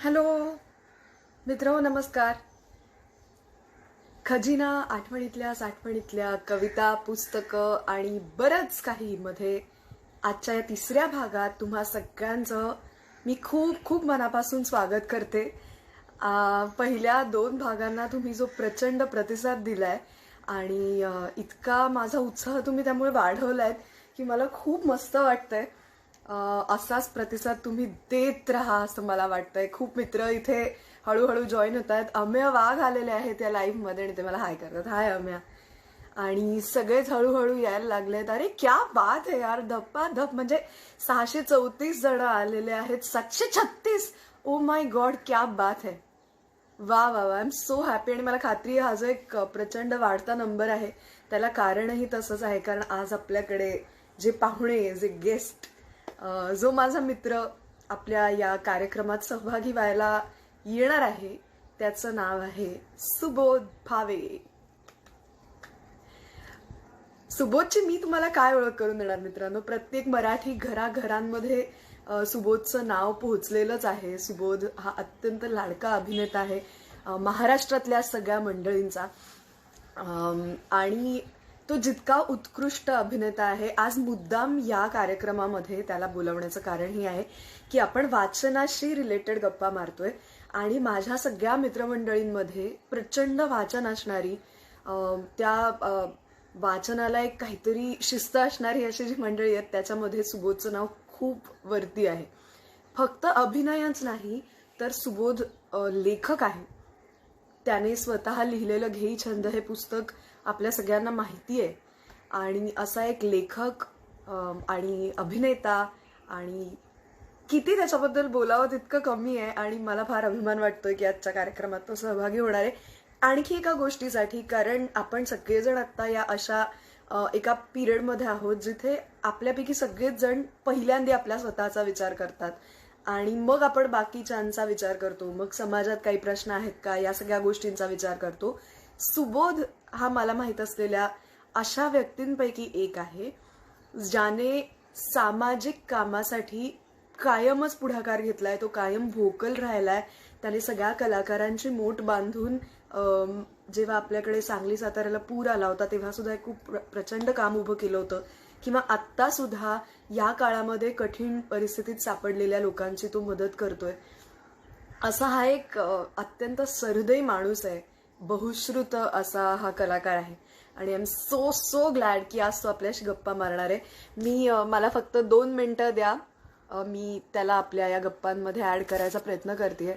Hello मित्र नमस्कार. खजिना आठवणीतल्या साठवणीतल्या कविता पुस्तकं आणि बरंच काही मध्ये आजच्या या तिसऱ्या भागात तुम्हा सगळ्यांचं मी खूप खूप मनापासून स्वागत करते. पहिल्या दोन भागांना तुम्ही जो प्रचंड प्रतिसाद दिलाय आणि इतका माझा उत्साह तुम्ही त्यामुळे वाढवलाय की मला खूप मस्त वाटतंय. असाच प्रतिसाद तुम्ही देत राहा असं मला वाटतंय. खूप मित्र इथे हळूहळू जॉईन होत आहेत. अम्या वाघ आलेले आहेत या लाईव्ह मध्ये आणि ते मला हाय करतात. हाय अम्या. आणि सगळेच हळूहळू यायला लागलेत. अरे क्या बात आहे यार, धप्पा धप. म्हणजे 634 जण आलेले आहेत. 736. ओ माय गॉड, क्या बात है. वा वा वा, आय एम सो हॅपी. आणि मला खात्री आहे हा जो एक प्रचंड वाढता नंबर आहे त्याला कारणही तसंच आहे. कारण आज आपल्याकडे जे पाहुणे, जे गेस्ट, जो माझा मित्र आपल्या या कार्यक्रमात सहभागी व्हायला येणार आहे त्याचं नाव आहे सुबोध भावे. सुबोधची मी तुम्हाला काय ओळख करून देणार मित्रांनो. प्रत्येक मराठी घराघरांमध्ये सुबोधचं नाव पोहोचलेलंच आहे. सुबोध हा अत्यंत लाडका अभिनेता आहे महाराष्ट्रातल्या सगळ्या मंडळींचा. आणि तो जितका उत्कृष्ट अभिनेता आहे, आज मुद्दाम या कार्यक्रमामध्ये त्याला बोलवण्याचं कारण हे आहे की आपण वाचनाशी रिलेटेड गप्पा मारतोय आणि माझ्या सगळ्या मित्रमंडळींमध्ये प्रचंड वाचन असणारी, त्या वाचनाला एक काहीतरी शिस्त असणारी अशी जी मंडळी आहेत त्याच्यामध्ये सुबोधचं नाव खूप वरती आहे. फक्त अभिनयच नाही तर सुबोध लेखक आहे. त्याने स्वतः लिहिलेलं घेई छंद हे पुस्तक आपल्या सगळ्यांना माहिती आहे. आणि असा एक लेखक आणि अभिनेता, आणि किती त्याच्याबद्दल बोलावं तितकं कमी आहे. आणि मला फार अभिमान वाटतोय की आजच्या कार्यक्रमात तो सहभागी होणार आहे. आणखी एका गोष्टीसाठी, कारण आपण सगळेजण आता या अशा एका पिरियडमध्ये आहोत जिथे आपल्यापैकी सगळेच जण पहिल्यांदा आपल्या स्वतःचा विचार करतात आणि मग आपण बाकीच्यांचा विचार करतो. मग समाजात काही प्रश्न आहेत का, या सगळ्या गोष्टींचा विचार करतो. सुबोध हा मला माहित असलेल्या अशा व्यक्तींपैकी एक आहे ज्याने सामाजिक कामासाठी कायमच पुढाकार घेतलाय. तो कायम व्होकल राहिलाय. त्याने सगळ्या कलाकारांची मोठ बांधून जेव्हा आपल्याकडे सांगली साताऱ्याला पूर आला होता तेव्हा सुद्धा खूप प्रचंड काम उभं केलं होतं. किंवा आत्ता सुद्धा या काळामध्ये कठीण परिस्थितीत सापडलेल्या लोकांची तो मदत करतोय. असा हा एक अत्यंत सहृदयी माणूस आहे. बहुश्रुत असा हा कलाकार आहे. आणि I am so so glad की आज तो आपल्याशी गप्पा मारणार आहे. मला फक्त 2 मिनिटं द्या. मी त्याला आपल्या या गप्पांमध्ये ऍड करायचा प्रयत्न करते.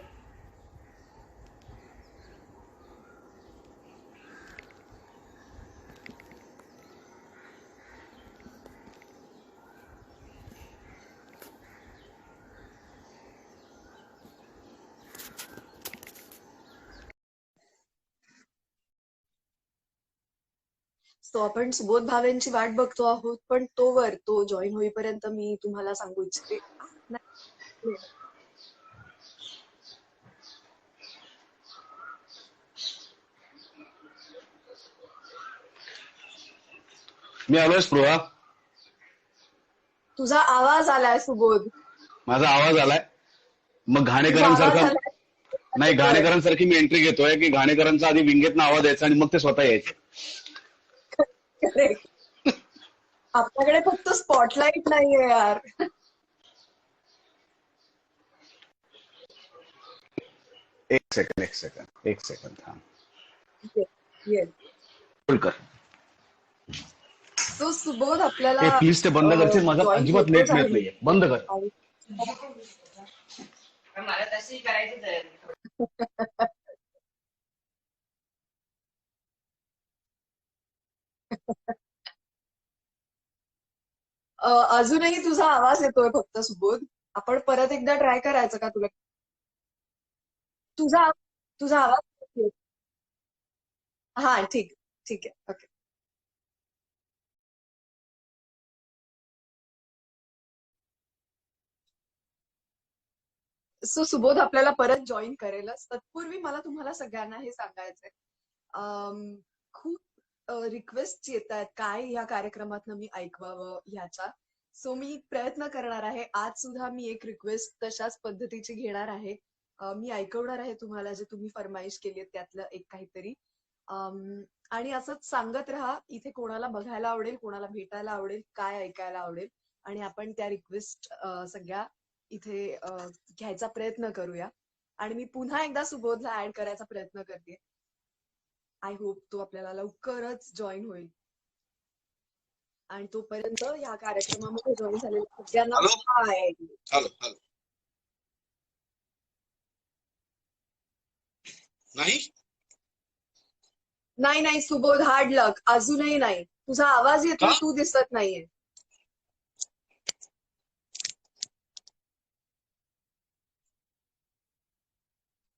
सो आपण सुबोध भावेंची वाट बघतो आहोत, पण तो जॉईन होईपर्यंत मी तुम्हाला सांगू इच्छिते. मी आलोय स्पृहा. तुझा आवाज आलाय सुबोध. माझा आवाज आलाय. मग तुझा आवाज घाणेकरांसारखं. आलाय. नाही, घाणेकरांसारखी मी एंट्री घेतोय की घाणेकरांचा आधी विंगेतनं आवाज यायचा आणि मग ते स्वतः यायचे. करेक्ट. आपल्याकडे फक्त स्पॉटलाइट नाहीये यार. एक सेकंड थांब. येस. होल्ड कर. सो सुबोध आपल्याला प्लीज ते बंद करशील, माझा जॉईन अजिबात होतोच नेट मिळत आहे. नाहीये. बंद कर. मला तशी करायचीच आहे. अजूनही तुझा आवाज येतोय फक्त सुबोध. आपण परत एकदा ट्राय करायचं का तुला? तुझा तुझा आवाज येतोय. हा, ठीक. ठीक आहे. ओके. सो सुबोध आपल्याला परत जॉईन करेलच. तत्पूर्वी मला तुम्हाला सगळ्यांना हे सांगायचंय, खूप रिक्वेस्ट येत आहेत काय या कार्यक्रमात मी ऐकवावं ह्याचा. सो मी प्रयत्न करणार आहे. आज सुद्धा मी एक रिक्वेस्ट तशाच पद्धतीची घेणार आहे. मी ऐकवणार आहे तुम्हाला जे तुम्ही फरमाईश केली त्यातलं एक काहीतरी. आणि असंच सांगत राहा. इथे कोणाला बघायला आवडेल, कोणाला भेटायला आवडेल, काय ऐकायला आवडेल, आणि आपण त्या रिक्वेस्ट सगळ्या इथे घ्यायचा प्रयत्न करूया. आणि मी पुन्हा एकदा सुबोधला ऍड करायचा प्रयत्न करते. आय होप तो आपल्याला लवकरच जॉईन होईल. आणि तोपर्यंत या कार्यक्रमामध्ये जॉईन झालेल्या सगळ्यांना हॅलो हाय. हॅलो हॅलो नाही नाही नाही सुबोध, हार्ड लक. अजूनही नाही. तुझा आवाज येतोय, का तू दिसत नाहीये.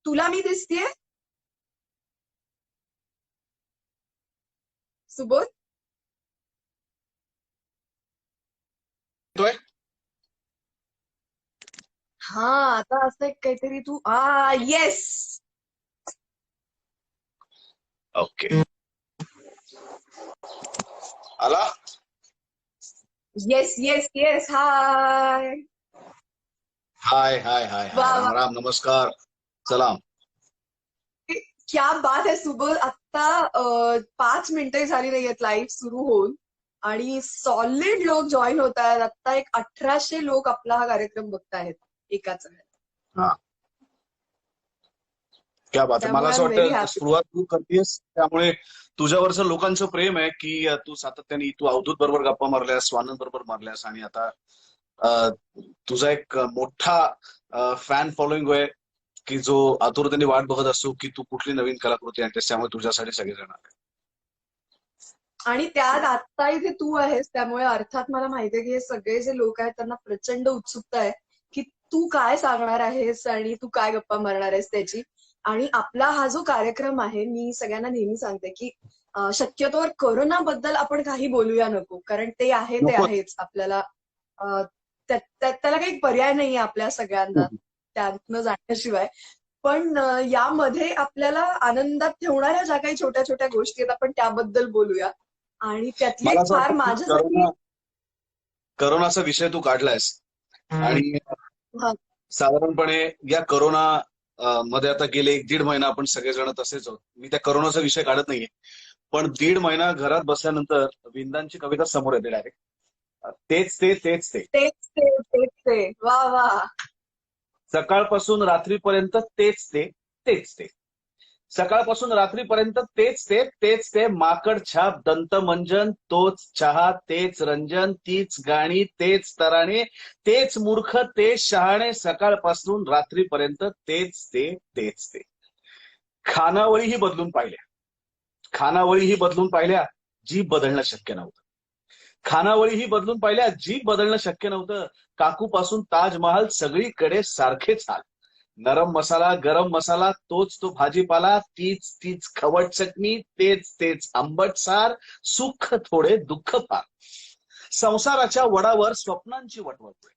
तुला मी दिसतेय सुबोध? येतोय? हा, आता असं एक काहीतरी तू येस ओके आला येस येस येस. हाय. हाय हाय हाय हाय वा वा, राम राम नमस्कार सलाम. क्या बात आहे सुबोध. आता 5 मिनिटं झाली नाहीयेत लाईव्ह सुरू होऊन आणि सॉलिड लोक जॉईन होत आहेत. आता एक 1800 लोक आपला हा कार्यक्रम बघतायत एकाच वेळेला. हा क्या बात आहे. मला त्यामुळे आय असं एम व्हेरी वाटतं हॅपी. सुरुवात तू करतेस त्यामुळे तुझ्यावरचं लोकांचं प्रेम आहे की तू सातत्याने तू अवधूत बरोबर गप्पा मारल्यास, स्वानंद बरोबर मारल्यास आणि आता तुझा एक मोठा फॅन फॉलोइंग आहे की जो आतुरतेने वाट बघत असतो की तू कुठली नवीन कलाकृती आणतेस. त्यामुळे तुझ्यासाठी सगळेजण आले. आणि त्यात आत्ता इथे तू आहेस, त्यामुळे अर्थात मला माहितीये की हे सगळे जे लोक आहेत त्यांना प्रचंड उत्सुकता आहे की तू काय सांगणार आहेस आणि तू काय गप्पा मारणार आहेस त्याची. आणि आपला हा जो कार्यक्रम आहे, मी सगळ्यांना नेहमी सांगते की शक्यतोवर कोरोनाबद्दल आपण काही बोलूया नको, कारण ते आहे ते नको आहेच. आपल्याला त्याला काही पर्याय नाहीये आपल्या सगळ्यांना त्यातनं जाण्याशिवाय. पण यामध्ये आपल्याला आनंदात ठेवणाऱ्या ज्या काही छोट्या छोट्या गोष्टी आहेत आपण त्याबद्दल बोलूया. आणि त्यातली मला एक असं फार वाटतं की माझ्यासाठी करोनाचा विषय तू काढलायस आणि हा, साधारणपणे या करोना मध्ये आता गेले 1-1.5 महिना आपण सगळेजण तसेच आहोत. मी त्या करोनाचा विषय काढत नाहीये, पण 1.5 महिना घरात बसल्यानंतर विंदांची कविता समोर येते डायरेक्ट. तेच ते तेच ते तेच ते तेच ते. वा वा. सकाळपासून रात्रीपर्यंत तेच ते तेच ते सकाळपासून रात्रीपर्यंत तेच ते तेच ते माकड छाप दंतमंजन तोच चहा तेच रंजन तीच गाणी तेच तराणे तेच मूर्ख तेच शहाणे सकाळपासून रात्रीपर्यंत तेच ते तेच ते. खानावळीही बदलून पाहिल्या, खानावळीही बदलून पाहिल्या, जीभ बदलणं शक्य नव्हतं. खानावळीही बदलून पाहिल्या, जीभ बदलणं शक्य नव्हतं. काकूपासून ताजमहाल सगळीकडे सारखेच हाल. नरम मसाला गरम मसाला तोच तो भाजीपाला तीच तीच खवट चटणी तेच तेच आंबट सार सुख थोडे दुःख फार. संसाराच्या वडावर स्वप्नांची वटवगुळे,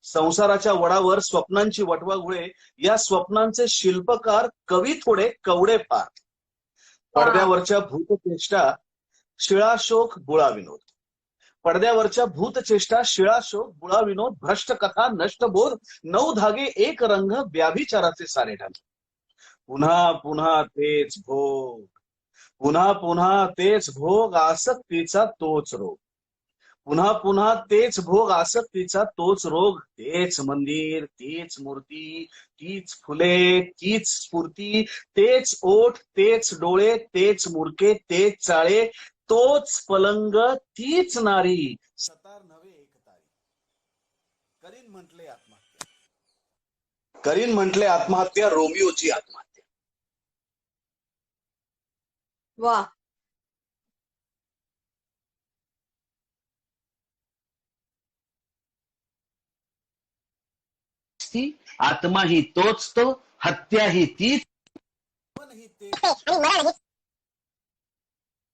संसाराच्या वडावर स्वप्नांची वटवगुळे या स्वप्नांचे शिल्पकार कवी थोडे कवडे फार. वा. पडद्यावरच्या भूतचेष्टा शिळाशोक बुळा विनोद, पडद्यावरच्या भूतचेष्टा शिळाशोक बुळा विनोद भ्रष्ट कथा नष्टबोध 9 धागे एक रंग व्याभिचाराचे सारे ढंग. पुन्हा पुन्हा तेच भोग, पुन्हा पुन्हा तेच भोग आसक्तीचा तोच रोग, पुन्हा पुन्हा तेच भोग आसक्तीचा तोच रोग. तेच मंदिर तीच मूर्ती तीच फुले तीच स्फूर्ती तेच ओठ तेच डोळे तेच मुरके तेच चाळे तोच पलंग तीच नारी सतार नव्हे एक तारी. करीन म्हटले आत्महत्या, करीन म्हटले आत्महत्या रोमिओची आत्महत्या. वा. आत्मा ही तोच तो, हत्या ही तीच.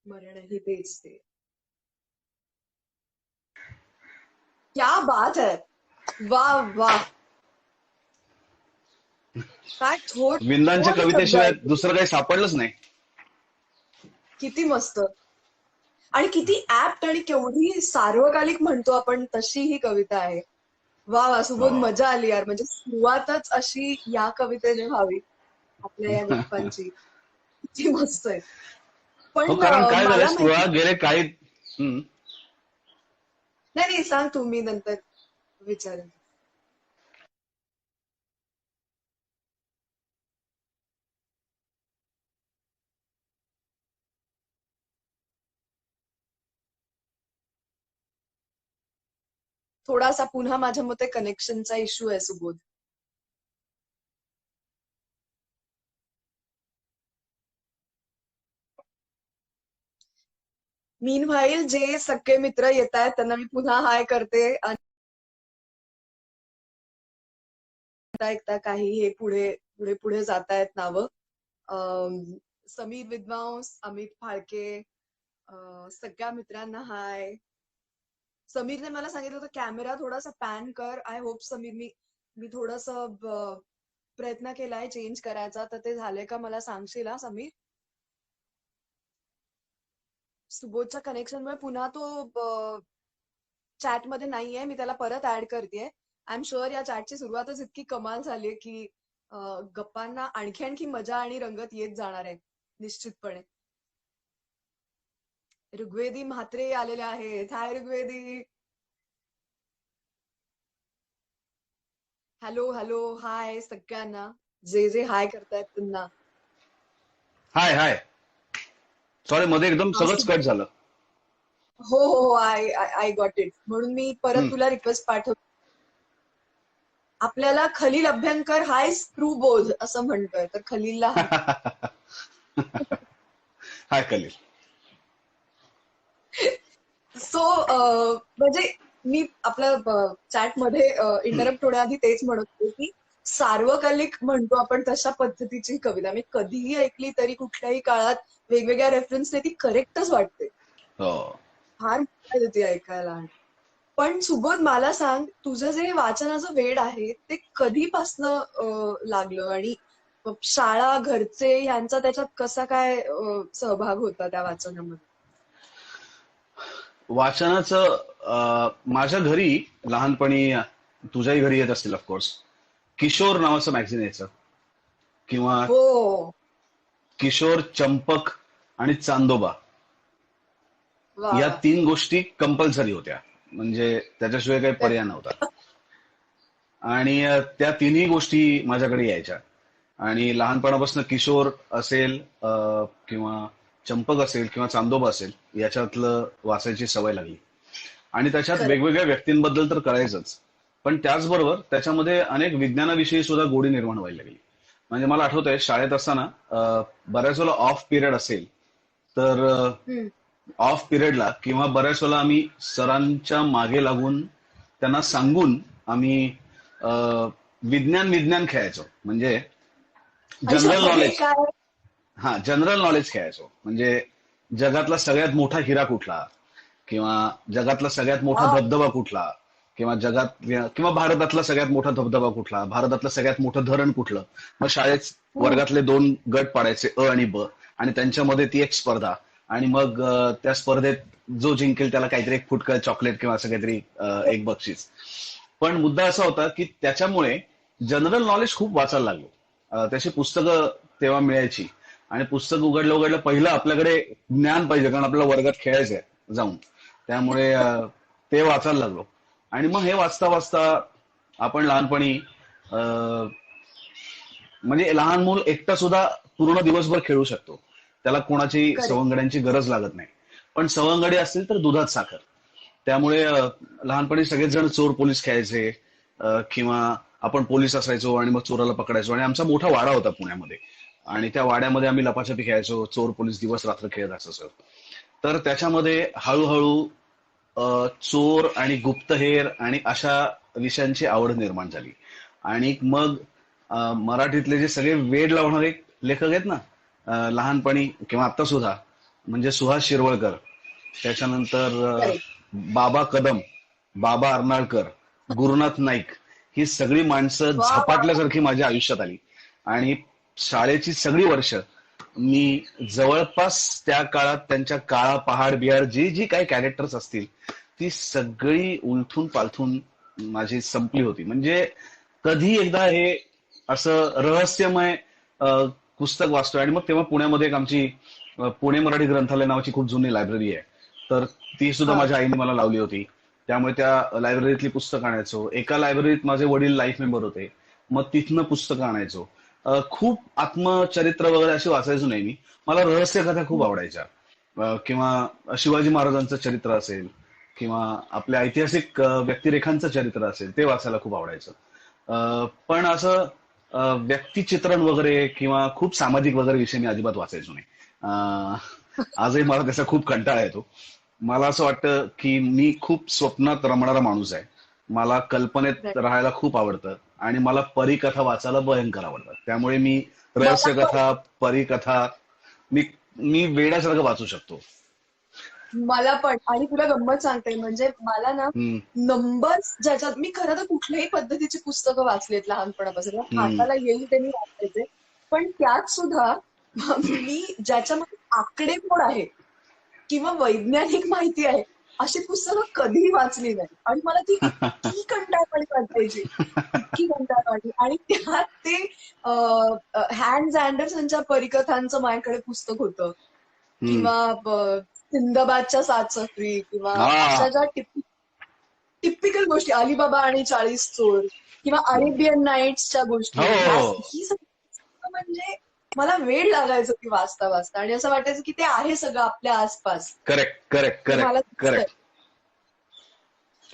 मरणही तेच ते. क्या बात है. वा वा. काय विंदांच्या थोड शब्द कवितेशिवाय आहेत. दुसरं काही सापडलंच नाही. किती मस्त आणि किती ऍप्ट आणि केवढी सार्वकालिक म्हणतो आपण तशी ही कविता आहे. वा वा सुबोध, हो. मजा आली यार. म्हणजे सुरुवातच अशी या कवितेने व्हावी आपल्या या गप्पांची. किती मस्त आहे. हो, पण कारण काय झालंय मला माहिती स्पृहा गेले काही हम्म. नाही नाही, सांग तू, मी नंतर विचारेन. थोडासा पुन्हा माझ्या मते कनेक्शनचा इश्यू आहे सुबोध. मीनव्हाईल जे सगळे मित्र येत आहेत त्यांना मी पुन्हा हाय करते. आणि ऐकता काही हे पुढे पुढे पुढे जात आहेत नावं. अम, समीर विद्वांस, अमित फाळके, सगळ्या मित्रांना हाय. समीरने मला सांगितलं होतं कॅमेरा थोडासा पॅन कर. आय होप समीर, मी मी थोडस प्रयत्न केलाय चेंज करायचा, तर ते झाले का मला सांगशील हा समीर. सुबोधच्या कनेक्शनमुळे पुन्हा तो चॅट मध्ये नाहीये. मी त्याला परत ऍड करतेय. आय एम शुअर या चॅटची सुरुवातच इतकी कमाल झालीये की गप्पांना आणखी आणखी मजा आणि रंगत येत जाणार आहे निश्चितपणे. ऋग्वेदी म्हात्रे आलेले आहेत. हाय ऋग्वेदी. हॅलो हॅलो, हाय सगळ्यांना, जे जे हाय करतायत त्यांना. हाय हाय. सॉरी, मध्ये एकदम हा, सगळंच कट झालं. हो हो हो, आय आय गॉट इट. म्हणून मी परत हम्म. तुला रिक्वेस्ट पाठव. आपल्याला खलील अभ्यंकर हाय स्क्रूबोध असं म्हणतोय, तर खलीलला हाय. हाय कलील. सो म्हणजे मी आपल्या चॅट मध्ये इंटरप्ट होण्याआधी तेच म्हणत होते की सार्वकालिक म्हणतो आपण तशा पद्धतीची कविता मी कधीही ऐकली तरी कुठल्याही काळात वेगवेगळ्या रेफरन्सने ती करेक्टच वाटते. हो. फार मजा येते ती ऐकायला. पण सुबोध, मला सांग, तुझं जे वाचनाचं वेड आहे ते कधीपासनं लागलं, आणि शाळा, घरचे यांचा त्याच्यात कसा काय सहभाग होता त्या वाचनामध्ये? वाचनाचं माझ्या घरी लहानपणी, तुझ्याही घरी येत असतील ऑफकोर्स, किशोर नावाचं मॅगझिन यायचं, किंवा हो. किशोर, चंपक आणि चांदोबा वा या वा. 3 गोष्टी कंपल्सरी होत्या. म्हणजे त्याच्याशिवाय काही पर्याय नव्हता. आणि त्या तिन्ही गोष्टी माझ्याकडे यायच्या. आणि लहानपणापासून किशोर असेल, किंवा चंपक असेल किंवा चांदोबा असेल, याच्यातलं वाचायची सवय लागली. आणि त्याच्यात खरं. वेगवेगळ्या व्यक्तींबद्दल तर कळायचंच, पण त्याचबरोबर त्याच्यामध्ये अनेक विज्ञानाविषयी सुद्धा गोडी निर्माण व्हायला लागली. म्हणजे मला आठवतंय शाळेत असताना बऱ्याच वेळेला ऑफ पिरियड असेल तर हम्म. ऑफ पिरियडला किंवा बऱ्याच वेळेला आम्ही सरांच्या मागे लागून त्यांना सांगून आम्ही विज्ञान विज्ञान खेळायचो. म्हणजे अच्छा, जनरल हे नॉलेज. काय? हा, जनरल नॉलेज खेळायचो. म्हणजे जगातला सगळ्यात मोठा हिरा कुठला, किंवा जगातला सगळ्यात मोठा वा. धबधबा कुठला, किंवा किंवा भारतातला सगळ्यात मोठा धबधबा कुठला, भारतातलं सगळ्यात मोठं धरण कुठलं. मग शाळेत हम्म. वर्गातले 2 गट पाडायचे, अ आणि ब, आणि त्यांच्यामध्ये ती एक स्पर्धा. आणि मग त्या स्पर्धेत जो जिंकेल त्याला काहीतरी एक फुटकं चॉकलेट किंवा असं काहीतरी एक बक्षीस. पण मुद्दा असा होता की त्याच्यामुळे जनरल नॉलेज खूप वाचायला लागलो. त्याची पुस्तकं तेव्हा मिळायची, आणि पुस्तक उघडलं उघडलं पहिलं आपल्याकडे ज्ञान पाहिजे, कारण आपल्याला वर्गात खेळायचंय जाऊन. त्यामुळे ते वाचायला लागलो. आणि मग हे वाचता वाचता आपण लहानपणी म्हणजे लहान मूल एकटा सुद्धा पूर्ण दिवसभर खेळू शकतो. त्याला कोणाची करेक्ट. सवंगड्यांची गरज लागत नाही. पण सवंगडी असतील तर दुधात साखर. त्यामुळे लहानपणी सगळेच जण चोर पोलीस खेळायचे, किंवा आपण पोलीस असायचो आणि मग चोराला पकडायचो. आणि आमचा मोठा वाडा होता पुण्यामध्ये, आणि त्या वाड्यामध्ये आम्ही लपाछपी खेळायचो, चोर पोलीस दिवस रात्र खेळत असायचो. तर त्याच्यामध्ये हळूहळू चोर आणि गुप्तहेर आणि अशा विषयांची आवड निर्माण झाली. आणि मग मराठीतले जे सगळे वेड लावणारे लेखक आहेत ना, लहानपणी किंवा आता सुद्धा, म्हणजे सुहास शिरवळकर, त्याच्यानंतर करेक्ट. बाबा कदम, बाबा अर्नाळकर, गुरुनाथ नाईक, ही सगळी माणसं वा वा वा. झपाटल्यासारखी माझ्या आयुष्यात आली. आणि शाळेची सगळी वर्ष मी जवळपास त्या काळात त्यांच्या काळा पहाड बिहाड जी जी काही कॅरेक्टर्स असतील ती सगळी उलथून पालथून माझी संपली होती. म्हणजे कधी एकदा हे असं रहस्यमय पुस्तक वाचतोय आणि मग तेव्हा पुण्यामध्ये एक आमची पुणे मराठी ग्रंथालय नावाची खूप जुनी लायब्ररी आहे. तर ती सुद्धा हा. माझ्या आईने मला लावली होती. त्यामुळे त्या लायब्ररीतली पुस्तकं आणायचो. एका लायब्ररीत माझे वडील लाईफ मेंबर होते. मग तिथनं पुस्तकं आणायचो. खूप आत्मचरित्र वगैरे अशी वाचायचो नाही मी. मला रहस्यकथा खूप आवडायच्या. किंवा शिवाजी महाराजांचं चरित्र असेल किंवा आपल्या ऐतिहासिक व्यक्तिरेखांचं चरित्र असेल ते वाचायला खूप आवडायचं. पण असं व्यक्तिचित्रण वगैरे किंवा खूप सामाजिक वगैरे विषय मी अजिबात वाचायचो नाही. आजही मला त्याचा खूप कंटाळा येतो. मला असं वाटतं की मी खूप स्वप्नात रमणारा माणूस आहे. मला कल्पनेत राहायला खूप आवडतं आणि मला परीकथा वाचायला भयंकर आवडतात. त्यामुळे मी मला पण रहस्यकथा, परीकथा मी मी वेड्यासारखं वाचू शकतो. मला पण आणि तुला गंमत सांगते म्हणजे मला ना हम्म, नंबर्स ज्याच्यात मी खरं तर कुठल्याही पद्धतीची पुस्तकं वाचलीत लहानपणापासून हम्म. हाताला येईल ते मी वाचायचे पण त्यात सुद्धा मी ज्याच्यामध्ये आकडेमोड आहे किंवा वैज्ञानिक माहिती आहे अशी पुस्तकं कधीही वाचली नाही आणि मला ती इतकी कंटाळवाणी वाटायची इतकी कंटाळवाणी आणि त्यात ते हॅन्स अँडरसनच्या परिकथांचं माझ्याकडे पुस्तक होतं हम्म. किंवा सिंदबादच्या 7 सफरी किंवा हा. अशा ज्या टिपिकल गोष्टी अलिबाबा आणि 40 चोर किंवा अरेबियन नाईट्सच्या गोष्टी हो. ही सगळी पुस्तकं म्हणजे मला वेळ लागायचं ती वाचता वाचता आणि असं वाटायचं की ते आहे सगळं आपल्या आसपास करेक्ट करेक्ट ते मला करेक्ट दिसतंय.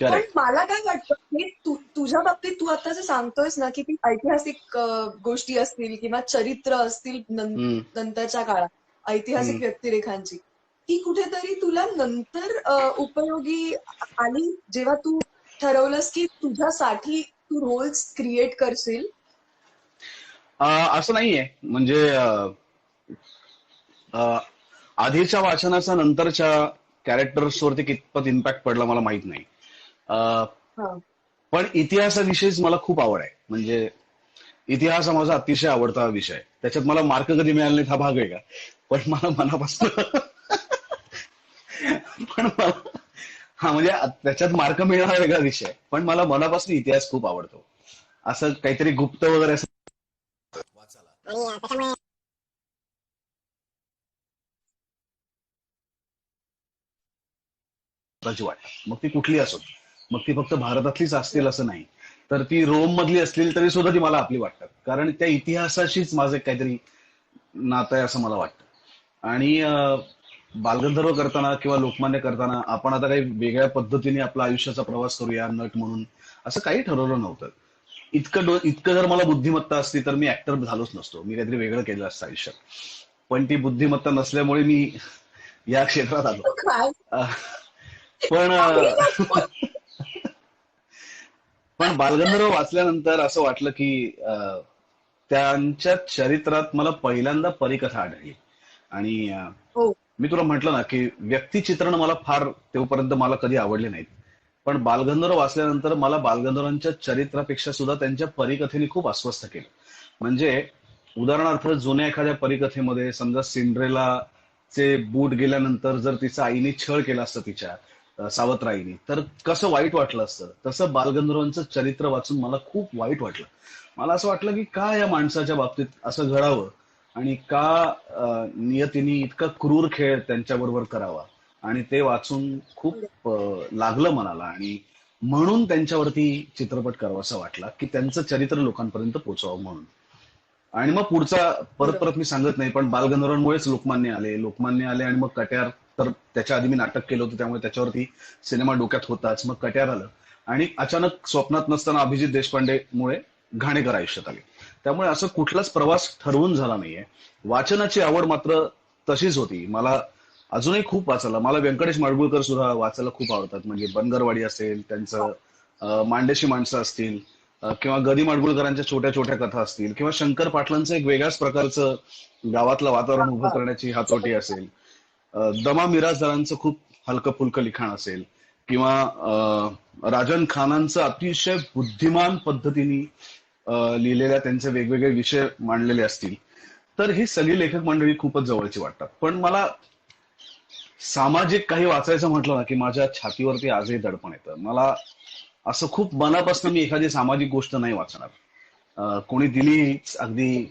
करेक्ट पण करेक्ट. मला काय वाटतं की तुझ्या बाबतीत तू आता जे सांगतोयस ना की ती ऐतिहासिक गोष्टी असतील किंवा चरित्र असतील हम्म, नंतरच्या काळात ऐतिहासिक हम्म. व्यक्तिरेखांची ती कुठेतरी तुला नंतर उपयोगी आली जेव्हा तू ठरवलंस की तुझ्यासाठी तू रोल्स क्रिएट करशील. असं नाहीये. म्हणजे अ, आधीच्या वाचनाचा नंतरच्या कॅरेक्टर्स वरती कितपत इम्पॅक्ट पडला मला माहित नाही. अ, हा. पण इतिहासाविषयीच मला खूप आवड आहे. म्हणजे इतिहास हा माझा अतिशय आवडता विषय आहे. त्याच्यात मला मार्क कधी मिळाले नाहीत हा भाग वेगळा. पण मला मनापासून पण मला हा म्हणजे त्याच्यात मार्क मिळणार वेगळा विषय आहे. पण मला मनापासून इतिहास खूप आवडतो. असं काहीतरी गुप्त वगैरे असं स्वतःची वाट. मग ती कुठली असो. मग ती फक्त भारतातलीच असतील असं नाही. तर ती रोम मधली असतील तरी सुद्धा ती मला आपली वाटतात. कारण त्या इतिहासाशीच माझं काहीतरी नातं आहे असं मला वाटतं. आणि बालगंधर्व करताना किंवा लोकमान्य करताना आपण आता काही वेगळ्या पद्धतीने आपला आयुष्याचा प्रवास करूया नट म्हणून असं काही ठरवलं नव्हतं. इतकं जर मला बुद्धिमत्ता असती तर मी ऍक्टर झालोच नसतो. मी काहीतरी वेगळं केलं असतं आयुष्यात. पण ती बुद्धिमत्ता नसल्यामुळे मी या क्षेत्रात आलो. काय अह, पण काही नाही. पण बालगंधर्व वाचल्यानंतर असं वाटलं की त्यांच्या चरित्रात मला पहिल्यांदा परीकथा आढळली. आणि हो. मी तुला म्हटलं ना की व्यक्तिचित्रण मला फार तेवपर्यंत मला कधी आवडले नाहीत. पण बालगंधर्व वाचल्यानंतर मला बालगंधर्वांच्या चरित्रापेक्षा सुद्धा त्यांच्या परीकथेने खूप अस्वस्थ केलं. म्हणजे उदाहरणार्थ जुन्या एखाद्या परीकथेमध्ये समजा सिंड्रेलाचे बूट गेल्यानंतर जर तिचा आईने छळ केला असतं तिच्या सावत्राईने तर कसं वाईट वाटलं असतं. तसं बालगंधर्वांचं चरित्र वाचून मला खूप वाईट वाटलं. मला असं वाटलं की का या माणसाच्या बाबतीत असं घडावं आणि का नियतीने इतका क्रूर खेळ त्यांच्याबरोबर करावा. आणि ते वाचून खूप लागलं मनाला आणि म्हणून त्यांच्यावरती चित्रपट करावासा वाटला की त्यांचं चरित्र लोकांपर्यंत पोहोचवावं म्हणून. आणि मग पुढचा परत बरोबर. परत मी सांगत नाही पण बालगंधर्वांमुळेच लोकमान्य आले आणि मग कट्यार. तर त्याच्या आधी मी नाटक केलं होतं त्यामुळे त्याच्यावरती सिनेमा डोक्यात होताच. मग कट्यार आलं आणि अचानक स्वप्नात नसताना अभिजित देशपांडेमुळे घाणेकर आयुष्यात आले. त्यामुळे असं कुठलाच प्रवास ठरवून झाला नाहीये. वाचनाची आवड मात्र तशीच होती. मला अजूनही खूप वाचायला मला व्यंकटेश माडगुळकर सुद्धा वाचायला खूप आवडतात. म्हणजे बनगरवाडी असेल त्यांचं मांडेशी माणसं असतील किंवा गदी माडगुळकरांच्या छोट्या छोट्या कथा असतील किंवा शंकर पाटलांचं एक वेगळ्याच प्रकारचं गावातलं वातावरण उभं करण्याची हातोटी असेल. दमा मिराजदारांचं खूप हलकं फुलकं लिखाण असेल किंवा राजन खानांचं अतिशय बुद्धिमान पद्धतीने लिहिलेल्या त्यांचे वेगवेगळे विषय मांडलेले असतील. तर ही सगळी लेखक मंडळी खूपच जवळची वाटतात. पण मला सामाजिक काही वाचायचं म्हटलं ना की माझ्या छातीवरती आजही दडपण येतं. मला असं खूप मनापासून मी एखादी सामाजिक गोष्ट नाही वाचणार. कोणी दिलीच अगदी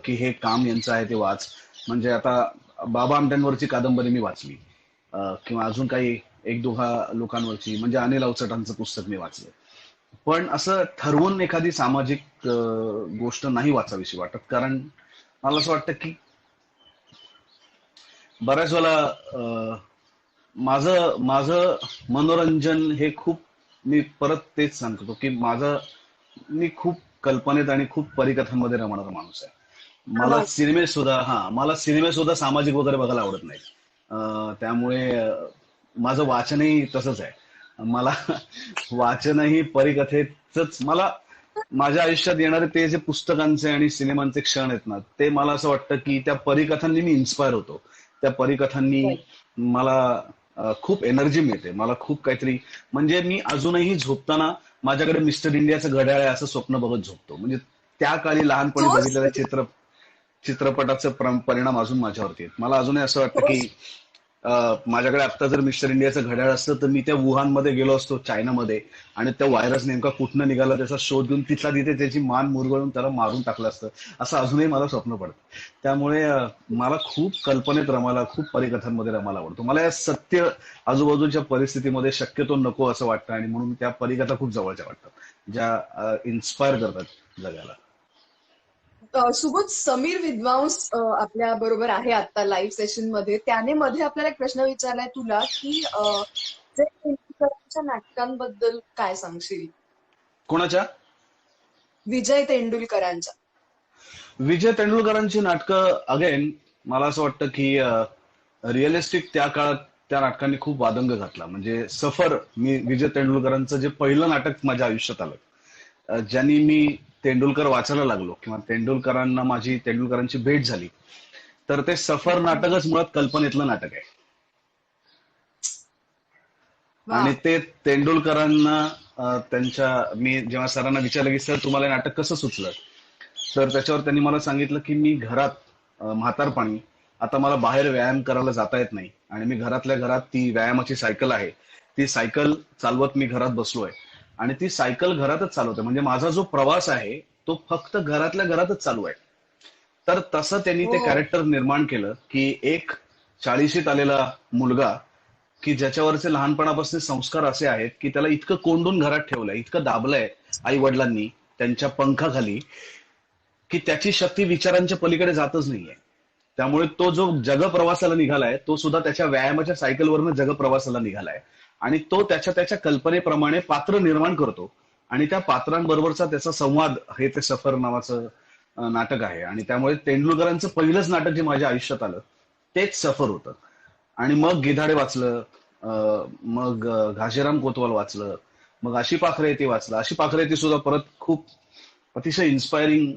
की हे काम यांचं आहे ते वाच. म्हणजे आता बाबा आमट्यांवरची कादंबरी मी वाचली, किंवा अजून काही एक दोघा लोकांवरची, म्हणजे अनिल अवचटांचं पुस्तक मी वाचलं. पण असं ठरवून एखादी सामाजिक गोष्ट नाही वाचावीशी वाटत, कारण मला असं वाटतं की बऱ्याच वेळा माझं माझं मनोरंजन हे खूप, मी परत तेच सांगतो की मी खूप कल्पनेत आणि खूप परिकथांमध्ये रमणारा माणूस आहे. मला सिनेमे सुद्धा सामाजिक वगैरे बघायला आवडत नाही. त्यामुळे माझं वाचनही तसंच आहे. मला वाचनही परिकथेच, मला माझ्या आयुष्यात येणारे ते जे पुस्तकांचे आणि सिनेमांचे क्षण आहेत ना, ते मला असं वाटतं की त्या परिकथांनी मी इन्स्पायर होतो. त्या परिकथांनी मला खूप एनर्जी मिळते. मला खूप काहीतरी, म्हणजे मी अजूनही झोपताना माझ्याकडे मिस्टर इंडियाचं घड्याळ आहे असं स्वप्न बघत झोपतो. म्हणजे त्या काळी लहानपणी So बघितलेल्या चित्रपटाचे परिणाम अजून माझ्यावरती आहेत. मला अजूनही असं वाटतं की माझ्याकडे आता जर मिस्टर इंडियाचं घड्याळ असतं तर मी त्या वुहानमध्ये गेलो असतो, चायनामध्ये, आणि त्या व्हायरस नेमका कुठनं निघाला त्याचा शोध घेऊन तिथला तिथे त्याची मान मुरगळून त्याला मारून टाकलं असतं, असं अजूनही मला स्वप्न पडतं. त्यामुळे मला खूप कल्पनेत रमायला, खूप परिकथांमध्ये रमायला आवडतो. मला या सत्य आजूबाजूच्या परिस्थितीमध्ये शक्यतो नको असं वाटतं, आणि म्हणून त्या परिकथा खूप जवळच्या वाटतात, ज्या इन्स्पायर करतात जगाला. सुबोध, समीर विद्वांस आपल्या बरोबर आहे आता लाईव्ह सेशन मध्ये. त्याने मध्ये आपल्याला एक प्रश्न विचारलाय तुला की जय तेंडुलकरांच्या नाटकांबद्दल काय सांगशील? कोणाच्या? विजय तेंडुलकरांच्या. विजय तेंडुलकरांची नाटकं, अगेन मला असं वाटतं की रिअलिस्टिक त्या काळात त्या नाटकांनी खूप वादंग घातला. म्हणजे सफर, मी विजय तेंडुलकरांचं जे पहिलं नाटक माझ्या आयुष्यात आलं, ज्यांनी मी तेंडुलकर वाचायला लागलो किंवा तेंडुलकरांची भेट झाली, तर ते सफर नाटकच मुळात कल्पनेतलं नाटक आहे. वा. आणि ते तेंडुलकरांना मी जेव्हा सरांना विचारलं की सर तुम्हाला हे नाटक कसं सुचलं, तर त्याच्यावर त्यांनी मला सांगितलं की मी घरात म्हातारपणी, आता मला बाहेर व्यायाम करायला जाता येत नाही, आणि मी घरातल्या घरात ती व्यायामाची सायकल आहे, ती सायकल चालवत मी घरात बसलोय, आणि ती सायकल घरातच चालवते. म्हणजे माझा जो प्रवास आहे तो फक्त घरातल्या घरातच चालू आहे. तर तसं त्यांनी ते हो. कॅरेक्टर निर्माण केलं की एक 40शीत आलेला मुलगा की ज्याच्यावरचे लहानपणापासून संस्कार असे आहेत की त्याला इतकं कोंडून घरात ठेवलंय, इतकं दाबलंय आई वडिलांनी त्यांच्या पंखाखाली, की त्याची शक्ती विचारांच्या पलीकडे जातच नाहीये. त्यामुळे तो जो जगप्रवासाला निघालाय तो सुद्धा त्याच्या व्यायामाच्या सायकलवरनं जगप्रवासाला निघालाय, आणि तो त्याच्या कल्पनेप्रमाणे पात्र निर्माण करतो, आणि त्या पात्रांबरोबरचा त्याचा संवाद हे ते सफर नावाचं नाटक आहे. आणि त्यामुळे तेंडुलकरांचं पहिलंच नाटक जे माझ्या आयुष्यात आलं तेच सफर होतं. आणि मग गिधाडे वाचलं, मग घाशीराम कोतवाल वाचलं, मग अशी पाखरेती वाचलं. अशी पाखरेती सुद्धा परत खूप अतिशय इन्स्पायरिंग,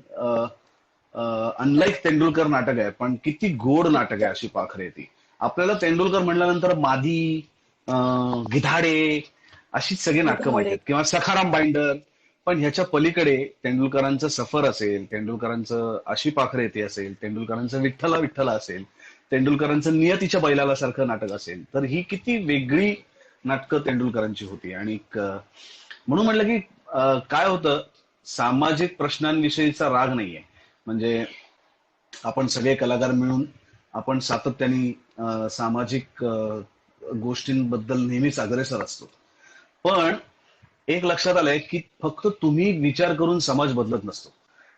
अनलाईक तेंडुलकर नाटक आहे, पण किती गोड नाटक आहे अशी पाखरेती. आपल्याला तेंडुलकर म्हणल्यानंतर मादी, गिधाडे अशीच सगळी नाटकं माहिती आहेत, किंवा सखाराम बाइंडर. पण ह्याच्या पलीकडे तेंडुलकरांचं सफर असेल, तेंडुलकरांचं अशी पाखरेती असेल, तेंडुलकरांचं विठ्ठला विठ्ठला असेल, तेंडुलकरांचं नियतीच्या बैलाला सारखं नाटक असेल, तर ही किती वेगळी नाटकं तेंडुलकरांची होती. आणि म्हणून म्हटलं की काय होतं, सामाजिक प्रश्नांविषयीचा राग नाहीये. म्हणजे आपण सगळे कलाकार मिळून आपण सातत्याने सामाजिक गोष्टींबद्दल नेहमीच अग्रेसर असतो. पण एक लक्षात आलंय की फक्त तुम्ही विचार करून समाज बदलत नसतो.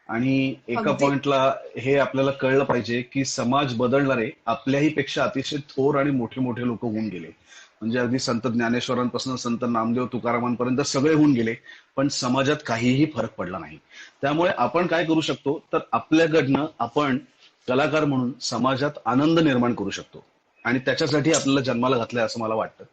आणि एका अगदी. पॉइंटला हे आपल्याला कळलं पाहिजे की समाज बदलणारे आपल्याही पेक्षा अतिशय थोर आणि मोठे मोठे लोक होऊन गेले. म्हणजे अगदी संत ज्ञानेश्वरांपासून संत नामदेव तुकारामांपर्यंत सगळे होऊन गेले, पण समाजात काहीही फरक पडला नाही. त्यामुळे आपण काय करू शकतो, तर आपल्याकडनं आपण कलाकार म्हणून समाजात आनंद निर्माण करू शकतो, आणि त्याच्यासाठी आपल्याला जन्माला घातलंय असं मला वाटतं.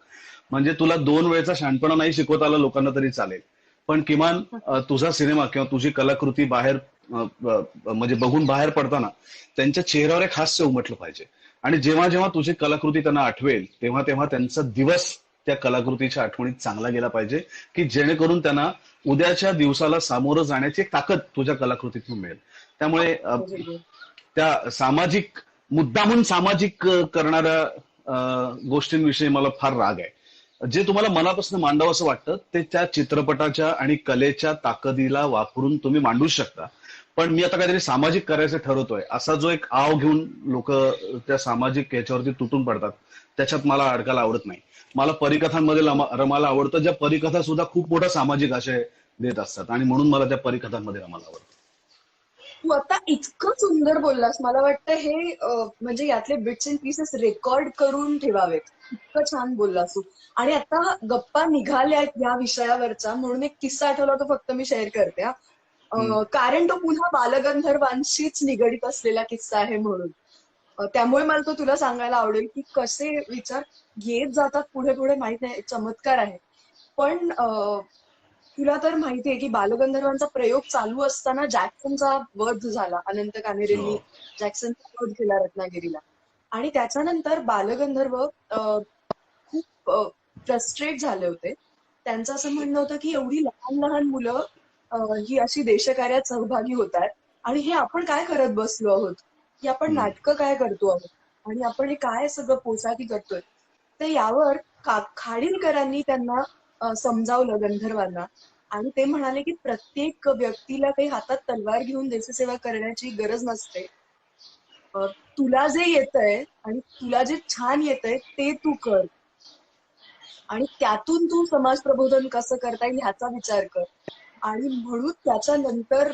म्हणजे तुला 2 वेळचा शहाणपणा नाही शिकवता आला लोकांना तरी चालेल, पण किमान तुझा सिनेमा किंवा तुझी कलाकृती बाहेर म्हणजे बघून बाहेर पडताना त्यांच्या चेहऱ्यावर एक हास्य उमटलं पाहिजे. आणि जेव्हा जेव्हा तुझी कलाकृती त्यांना आठवेल तेव्हा तेव्हा त्यांचा दिवस त्या कलाकृतीच्या आठवणीत चांगला गेला पाहिजे, की जेणेकरून त्यांना उद्याच्या दिवसाला सामोरं जाण्याची एक ताकद तुझ्या कलाकृतीतून मिळेल. त्यामुळे त्या मुद्दामून सामाजिक करणाऱ्या गोष्टींविषयी मला फार राग आहे. जे तुम्हाला मनापासून मांडावं असं वाटतं ते त्या चित्रपटाच्या आणि कलेच्या ताकदीला वापरून तुम्ही मांडू शकता. पण मी आता काहीतरी सामाजिक करायचं ठरवतोय असा जो एक आव घेऊन लोक त्या सामाजिक याच्यावरती तुटून पडतात, त्याच्यात मला अडकायला आवडत नाही. मला परिकथांमध्ये रमायला आवडतं, ज्या परिकथा सुद्धा खूप मोठा सामाजिक आशय देत असतात, आणि म्हणून मला त्या परिकथांमध्ये रमायला आवडतं. तू आता इतकं सुंदर बोललास, मला वाटतं हे म्हणजे यातले बिट्स अँड पीसेस रेकॉर्ड करून ठेवावेत. इतकं छान बोललास तू. आणि आता गप्पा निघाल्यात या विषयावरचा, म्हणून एक किस्सा आठवला, तो फक्त मी शेअर करते हा. कारण तो पुन्हा बालगंधर्वांशीच निगडीत असलेला किस्सा आहे म्हणून. त्यामुळे मला तो तुला सांगायला आवडेल की कसे विचार येत जातात पुढे पुढे, माहित नाही, चमत्कार आहे. पण तुला तर माहितीये की बालगंधर्वांचा प्रयोग चालू असताना जॅक्सनचा वध झाला. अनंत कान्हेरेंनी जॅक्सनचा वध केला रत्नागिरीला. आणि त्याच्यानंतर बालगंधर्व खूप फ्रस्ट्रेट झाले होते. त्यांचं असं म्हणणं होतं की एवढी लहान लहान मुलं ही अशी देशकार्यात सहभागी होत आहेत, आणि हे आपण काय करत बसलो आहोत, की आपण नाटकं काय करतो आहोत, आणि आपण हे काय सगळं पोसाकी करतोय. तर यावर खाडीलकरांनी त्यांना समजावलं गंधर्वांना, आणि ते म्हणाले की प्रत्येक व्यक्तीला काही हातात तलवार घेऊन देशसेवा करण्याची गरज नसते. तुला जे येतंय आणि तुला जे छान येतंय ते तू कर, आणि त्यातून तू समाज प्रबोधन कसं करता येईल ह्याचा विचार कर. आणि म्हणून त्याच्यानंतर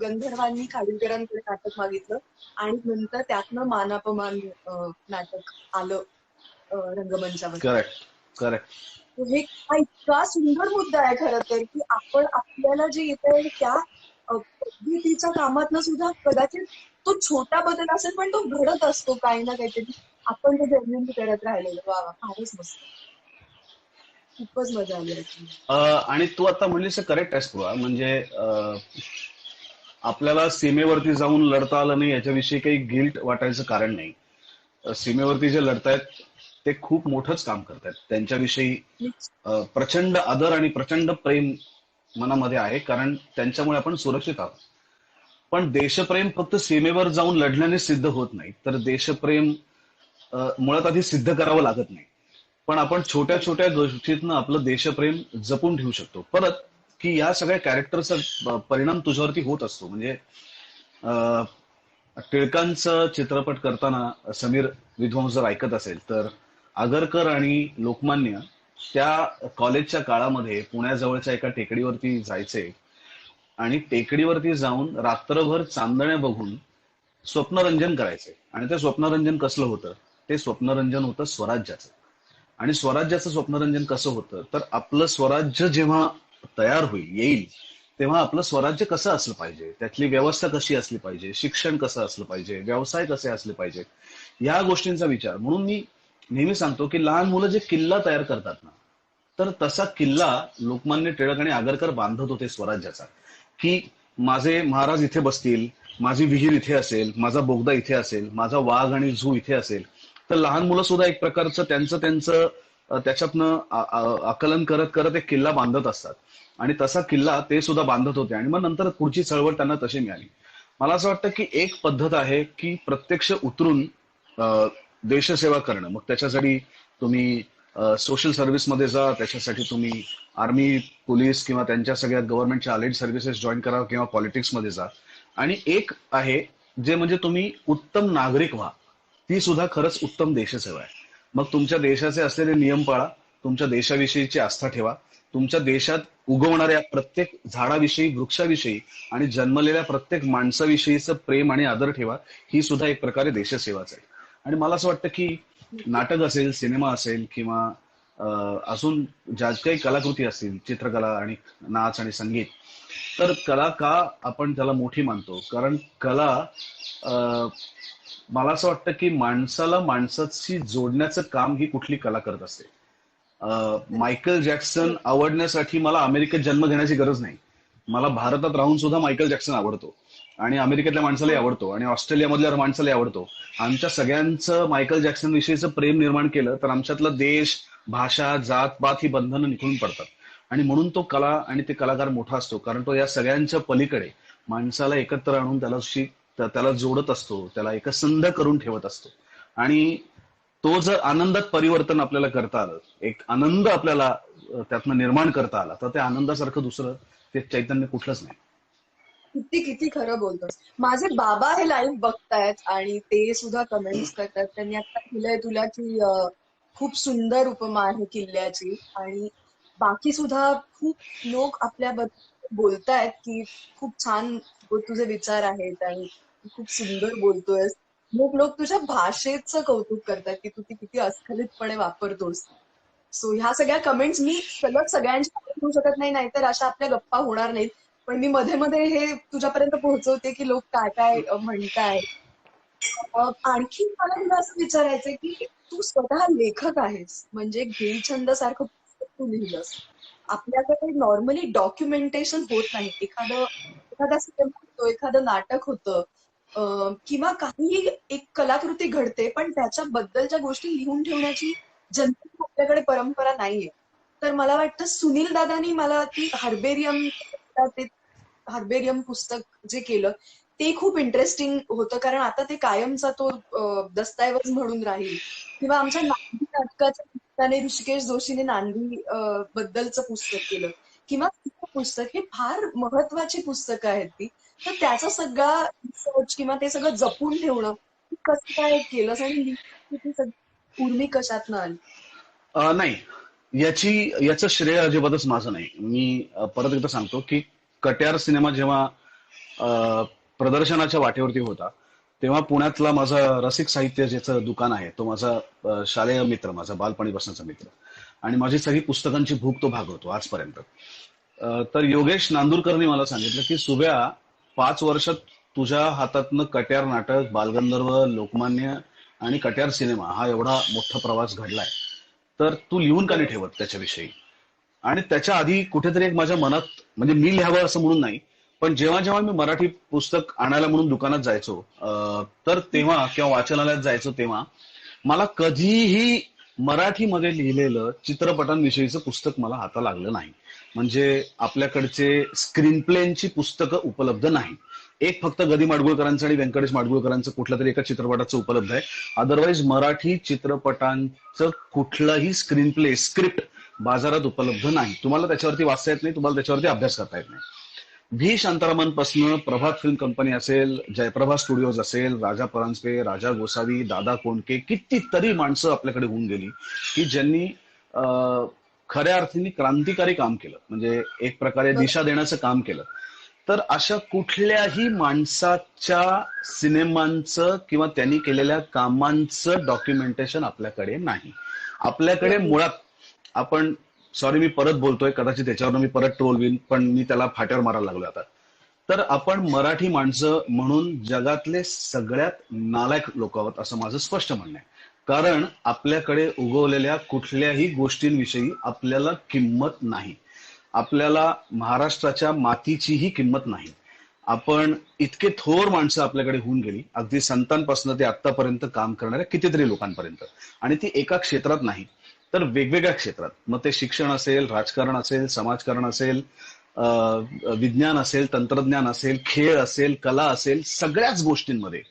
गंधर्वांनी खाडीलकरांकडे नाटक मागितलं, आणि नंतर त्यातनं मानापमान नाटक आलं रंगमंचावर. Correct, correct. हे हा इतका सुंदर मुद्दा आहे खरं तर, की आपण आपल्याला जे येत आहे त्या पद्धतीच्या कामातनं सुद्धा कदाचित तो छोटा बदल असेल, पण तो घडत असतो काही ना काहीतरी. आपण ते जेन्युइनली करत राहिलेलं. वा वा, फारच मस्त, खूपच मजा आली actually. आणि तू आता म्हणलीस करेक्ट आहेस तुला, म्हणजे आपल्याला सीमेवरती जाऊन लढता आलं नाही याच्याविषयी काही गिल्ट वाटायचं कारण नाही. सीमेवरती जे लढतायत ते खूप मोठंच काम करतायत. त्यांच्याविषयी प्रचंड आदर आणि प्रचंड प्रेम मनामध्ये आहे, कारण त्यांच्यामुळे आपण सुरक्षित आहोत. पण देशप्रेम फक्त सीमेवर जाऊन लढण्याने सिद्ध होत नाही, तर देशप्रेम मुळात आधी सिद्ध करावं लागत नाही. पण आपण छोट्या छोट्या गोष्टीतनं आपलं देशप्रेम जपून ठेवू शकतो. परत की या सगळ्या कॅरेक्टरचा परिणाम तुझ्यावरती होत असतो. म्हणजे टिळकांचं चित्रपट करताना समीर विद्वांस जर ऐकत असेल तर आगरकर आणि लोकमान्य त्या कॉलेजच्या काळामध्ये पुण्याजवळच्या एका टेकडीवरती जायचे, आणि टेकडीवरती जाऊन रात्रभर चांदण्या बघून स्वप्नरंजन करायचे. आणि ते स्वप्नरंजन कसलं होतं? ते स्वप्नरंजन होतं स्वराज्याचं. आणि स्वराज्याचं स्वप्नरंजन कसं होतं? तर आपलं स्वराज्य जेव्हा तयार होईल, येईल, तेव्हा आपलं स्वराज्य कसं असलं पाहिजे, त्यातली व्यवस्था कशी असली पाहिजे, शिक्षण कसं असलं पाहिजे, व्यवसाय कसे असले पाहिजे, या गोष्टींचा विचार. म्हणून मी नेहमी सांगतो की लहान मुलं जे किल्ला तयार करतात ना, तर तसा किल्ला लोकमान्य टिळक आणि आगरकर बांधत होते स्वराज्याचा. की माझे महाराज इथे बसतील, माझी विहीर इथे असेल, माझा बोगदा इथे असेल, माझा वाघ आणि झू इथे असेल. तर लहान मुलं सुद्धा एक प्रकारचं त्यांचं त्याच्यातनं आकलन करत करत एक किल्ला बांधत असतात, आणि तसा किल्ला ते सुद्धा बांधत होते. आणि मग नंतर पुढची चळवळ त्यांना तशी मिळाली. मला असं वाटतं की एक पद्धत आहे की प्रत्यक्ष उतरून देशसेवा करणं. मग त्याच्यासाठी तुम्ही सोशल सर्व्हिसमध्ये जा, त्याच्यासाठी तुम्ही आर्मी, पोलीस किंवा त्यांच्या सगळ्या गव्हर्नमेंटच्या अलाइड सर्व्हिसेस जॉईन करा, किंवा पॉलिटिक्समध्ये जा. आणि एक आहे जे म्हणजे तुम्ही उत्तम नागरिक व्हा. ती सुद्धा खरंच उत्तम देशसेवा आहे. मग तुमच्या देशाचे असलेले नियम पाळा, तुमच्या देशाविषयीची आस्था ठेवा, तुमच्या देशात उगवणाऱ्या प्रत्येक झाडाविषयी, वृक्षाविषयी आणि जन्मलेल्या प्रत्येक माणसाविषयीचं प्रेम आणि आदर ठेवा. ही सुद्धा एक प्रकारे देशसेवाच आहे. आणि मला असं वाटतं की नाटक असेल, सिनेमा असेल, किंवा अजून ज्या काही कलाकृती असतील, चित्रकला आणि नाच आणि संगीत, तर कला का आपण त्याला मोठी मानतो? कारण कला, मला असं वाटतं की माणसाला माणसाशी जोडण्याचं काम ही कुठली कला करत असते. मायकल जॅक्सन आवडण्यासाठी मला अमेरिकेत जन्म घेण्याची गरज नाही. मला भारतात राहून सुद्धा मायकल जॅक्सन आवडतो, आणि अमेरिकेतल्या माणसालाही आवडतो, आणि ऑस्ट्रेलियामधल्या माणसालाही आवडतो. आमच्या सगळ्यांचं मायकल जॅक्सन विषयीचं प्रेम निर्माण केलं तर आमच्यातलं देश, भाषा, जात पात ही बंधनं निघून पडतात. आणि म्हणून तो कला आणि ते कलाकार मोठा असतो, कारण तो या सगळ्यांच्या पलीकडे माणसाला एकत्र आणून त्याला जोडत असतो, त्याला एकसंध करून ठेवत असतो. आणि तो जर आनंदात परिवर्तन आपल्याला करता आलं, एक आनंद आपल्याला त्यातनं निर्माण करता आला, तर त्या आनंदासारखं दुसरं ते चैतन्य कुठलंच नाही. किती किती खरं बोलतोस. माझे बाबा हे लाईव्ह बघतायत आणि ते सुद्धा कमेंट्स करतात. त्यांनी आता लिहिलंय तुला की खूप सुंदर उपमा आहे किल्ल्याची, आणि बाकी सुद्धा खूप लोक आपल्याबद्दल बोलतायत की खूप छान तुझे विचार आहेत आणि तू खूप सुंदर बोलतोयस. लोक तुझ्या भाषेचं कौतुक करतात की तू ती किती अस्खलितपणे वापरतोस. सो ह्या सगळ्या कमेंट्स मी सलग सगळ्यांच्या घेऊ शकत नाही, नाहीतर अशा आपल्या गप्पा होणार नाहीत. पण मी मध्ये मध्ये हे तुझ्यापर्यंत पोहोचवते की लोक काय काय म्हणताय. आणखी मला तुला असं विचारायचंय की तू स्वतः लेखक आहेस, म्हणजे घेईछंद सारखं पुस्तक तू लिहिलंस. आपल्याकडे नॉर्मली डॉक्युमेंटेशन होत नाही. एखादा सिनेमा होतो, एखादं नाटक होतं, किंवा काही एक कलाकृती घडते, पण त्याच्याबद्दलच्या गोष्टी लिहून ठेवण्याची जनतेची आपल्याकडे परंपरा नाहीये. तर मला वाटतं सुनील दादानी मला ती हर्बेरियम पुस्तक जे केलं ते खूप इंटरेस्टिंग होतं, कारण आता ते कायमचा तो दस्तऐवज म्हणून राहील. किंवा आमच्या नांदी नाटकाच्या निमित्ताने ऋषिकेश जोशीने नांदी बद्दलचं पुस्तक केलं, किंवा पुस्तक, हे फार महत्वाची पुस्तकं आहेत ती. तर त्याचा सगळा रिसर्च किंवा ते सगळं जपून ठेवणं तू कसं काय केलंस, आणि ती सगळी उर्मी कशातनं आली? नाही, याचं श्रेय अजिबातच माझं नाही. मी परत एकदा सांगतो की कट्यार सिनेमा जेव्हा प्रदर्शनाच्या वाटेवरती होता, तेव्हा पुण्यातला माझा रसिक साहित्य ज्याचं दुकान आहे, तो माझा शालेय मित्र, माझा बालपणीपासूनचा मित्र, आणि माझी सगळी पुस्तकांची भूक तो भागवतो आजपर्यंत. तर योगेश नांदुरकरनी मला सांगितलं की सुब्या, 5 वर्षात तुझ्या हातातनं कट्यार नाटक, बालगंधर्व, लोकमान्य आणि कट्यार सिनेमा हा एवढा मोठा प्रवास घडलाय, तर तू लिहून का नाही ठेवत त्याच्याविषयी? आणि त्याच्या आधी कुठेतरी एक माझ्या मनात, म्हणजे मी लिहावं असं म्हणून नाही, पण जेव्हा जेव्हा मी मराठी पुस्तक आणायला म्हणून दुकानात जायचो, तर तेव्हा किंवा वाचनालयात जायचो, तेव्हा मला कधीही मराठीमध्ये लिहिलेलं चित्रपटांविषयीचं पुस्तक मला हाता लागलं नाही. म्हणजे आपल्याकडचे स्क्रीन प्लेची पुस्तकं उपलब्ध नाही. एक फक्त गदी माडगुळकरांचं आणि व्यंकटेश माडगुळकरांचं कुठल्या तरी एका चित्रपटाचं उपलब्ध आहे. अदरवाईज मराठी चित्रपटांचं कुठलंही स्क्रीन प्ले, स्क्रिप्ट बाजारात उपलब्ध नाही. तुम्हाला त्याच्यावरती वाचता येत नाही, तुम्हाला त्याच्यावरती अभ्यास करता येत नाही. व्ही शांतारामांपासून प्रभात फिल्म कंपनी असेल, जयप्रभा स्टुडिओज असेल, राजा परांजपे, राजा गोसावी, दादा कोंडके, कितीतरी माणसं आपल्याकडे होऊन गेली की ज्यांनी खऱ्या अर्थाने क्रांतिकारी काम केलं, म्हणजे एक प्रकारे दिशा देण्याचं काम केलं. तर अशा कुठल्याही माणसाच्या सिनेमांचं किंवा त्यांनी केलेल्या कामांचं डॉक्युमेंटेशन आपल्याकडे नाही. आपल्याकडे मुळात आपण, सॉरी मी परत बोलतोय, कदाचित त्याच्यावर मी परत ट्रोल होईन, पण मी त्याला फाट्यावर मारायला लागलो आता. तर आपण मराठी माणसं म्हणून जगातले सगळ्यात नालायक लोक आहोत असं माझं स्पष्ट म्हणणं आहे. कारण आपल्याकडे उगवलेल्या कुठल्याही गोष्टींविषयी आपल्याला किंमत नाही. आपल्याला महाराष्ट्राच्या मातीचीही किंमत नाही. आपण इतके थोर माणसं आपल्याकडे होऊन गेली, अगदी संतांपासून ते आतापर्यंत काम करणाऱ्या कितीतरी लोकांपर्यंत, आणि ती एका क्षेत्रात नाही तर वेगवेगळ्या क्षेत्रात. मग ते शिक्षण असेल, राजकारण असेल, समाजकारण असेल, विज्ञान असेल, तंत्रज्ञान असेल, खेळ असेल, कला असेल, सगळ्याच गोष्टींमध्ये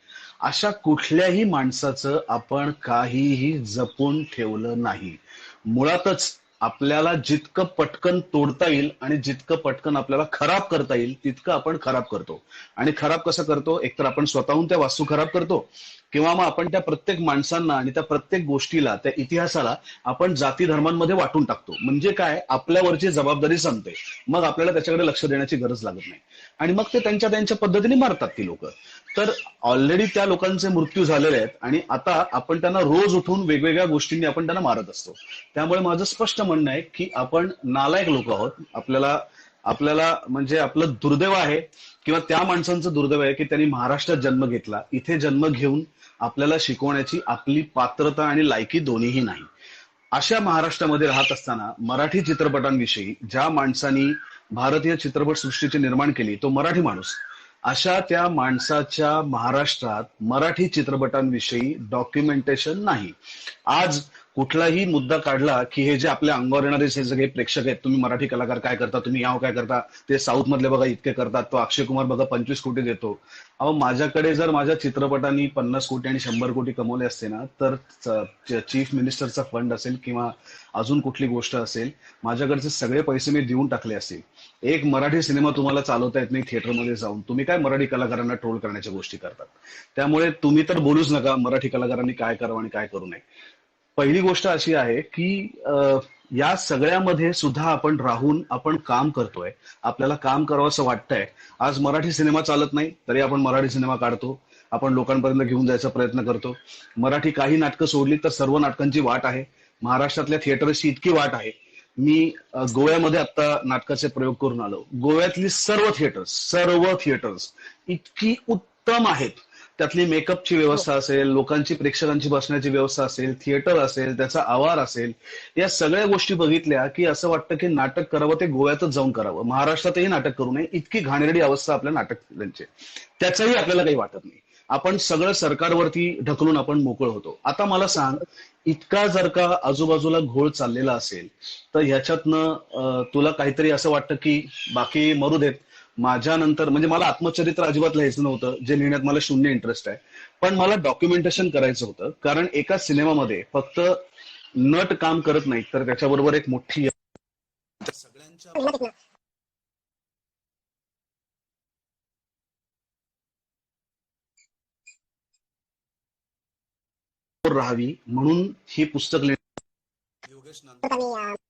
अशा कुठल्याही माणसाचं आपण काहीही जपून ठेवलं नाही. मुळातच आपल्याला जितकं पटकन तोडता येईल आणि जितकं पटकन आपल्याला खराब करता येईल तितकं आपण खराब करतो. आणि खराब कसं करतो? एकतर आपण स्वतःहून त्या वास्तू खराब करतो, किंवा मग आपण त्या प्रत्येक माणसांना आणि त्या प्रत्येक गोष्टीला, त्या इतिहासाला आपण जाती धर्मांमध्ये वाटून टाकतो. म्हणजे काय? आपल्यावरची जबाबदारी संपते, मग आपल्याला त्याच्याकडे लक्ष देण्याची गरज लागत नाही, आणि मग ते त्यांच्या त्यांच्या पद्धतीने मारतात ती लोक. तर ऑलरेडी त्या लोकांचे मृत्यू झालेले आहेत आणि आता आपण त्यांना रोज उठून वेगवेगळ्या गोष्टींनी आपण त्यांना मारत असतो. त्यामुळे माझं स्पष्ट म्हणणं आहे की आपण नालायक लोक आहोत. आपल्याला म्हणजे आपलं दुर्दैव आहे, किंवा त्या माणसांचं दुर्दैव आहे की त्यांनी महाराष्ट्रात जन्म घेतला, इथे जन्म घेऊन आपल्याला शिकवण्याची आपली पात्रता आणि लायकी दोन्हीही नाही. अशा महाराष्ट्रामध्ये राहत असताना मराठी चित्रपटांविषयी ज्या माणसांनी भारतीय चित्रपट सृष्टीचे निर्माण केली, तो मराठी माणूस, अशा त्या माणसाच्या महाराष्ट्रात मराठी चित्रपटांविषयी डॉक्युमेंटेशन नाही. आज कुठलाही मुद्दा काढला की हे जे आपल्या अंगावर येणारे जे सगळे प्रेक्षक आहेत, तुम्ही मराठी कलाकार काय करता, तुम्ही याव काय करता, ते साऊथ मधले बघा इतके करतात, तो अक्षय कुमार बघा 25 कोटी देतो. अहो माझ्याकडे जर माझ्या चित्रपटांनी 50 कोटी आणि 100 कोटी कमवले असते ना, तर चीफ मिनिस्टरचा फंड असेल किंवा अजून कुठली गोष्ट असेल, माझ्याकडचे सगळे पैसे मी देऊन टाकले असतील. एक मराठी सिनेमा तुम्हाला चालवता येत नाही थिएटरमध्ये जाऊन, तुम्ही काय मराठी कलाकारांना ट्रोल करण्याच्या गोष्टी करतात. त्यामुळे तुम्ही तर बोलूच नका मराठी कलाकारांनी काय करावं आणि काय करू नये. पहिली गोष्ट अशी आहे की या सगळ्यामध्ये सुद्धा आपण राहून आपण काम करतोय, आपल्याला काम करावं असं वाटतंय. आज मराठी सिनेमा चालत नाही तरी आपण मराठी सिनेमा काढतो, आपण लोकांपर्यंत घेऊन जायचा प्रयत्न करतो. मराठी काही नाटकं सोडली तर सर्व नाटकांची वाट आहे. महाराष्ट्रातल्या थिएटर्सची इतकी वाट आहे. मी गोव्यामध्ये आता नाटकाचे प्रयोग करून आलो. गोव्यातली सर्व थिएटर्स इतकी उत्तम आहेत. त्यातली मेकअपची व्यवस्था असेल, लोकांची प्रेक्षकांची बसण्याची व्यवस्था असेल, थिएटर असेल, त्याचा आवार असेल, या सगळ्या गोष्टी बघितल्या की असं वाटतं की नाटक करावं ते गोव्यातच जाऊन करावं, महाराष्ट्रातही नाटक करू नये. इतकी घाणेरडी अवस्था आपल्या नाटकांची, त्याचंही आपल्याला काही वाटत नाही. आपण सगळं सरकारवरती ढकलून आपण मोकळ होतो. आता मला सांग, इतका जर का आजूबाजूला घोळ चाललेला असेल तर ह्याच्यातनं तुला काहीतरी असं वाटतं की बाकी मरू देत, माझ्या नंतर म्हणजे मला आत्मचरित्र अजिबात लिहायचं नव्हतं, जे लिहिण्यात मला शून्य इंटरेस्ट आहे, पण मला डॉक्युमेंटेशन करायचं होतं. कारण एका सिनेमामध्ये फक्त नट काम करत नाही तर त्याच्याबरोबर एक मोठी सगळ्यांच्या राहावी म्हणून ही पुस्तक योगेश नांदे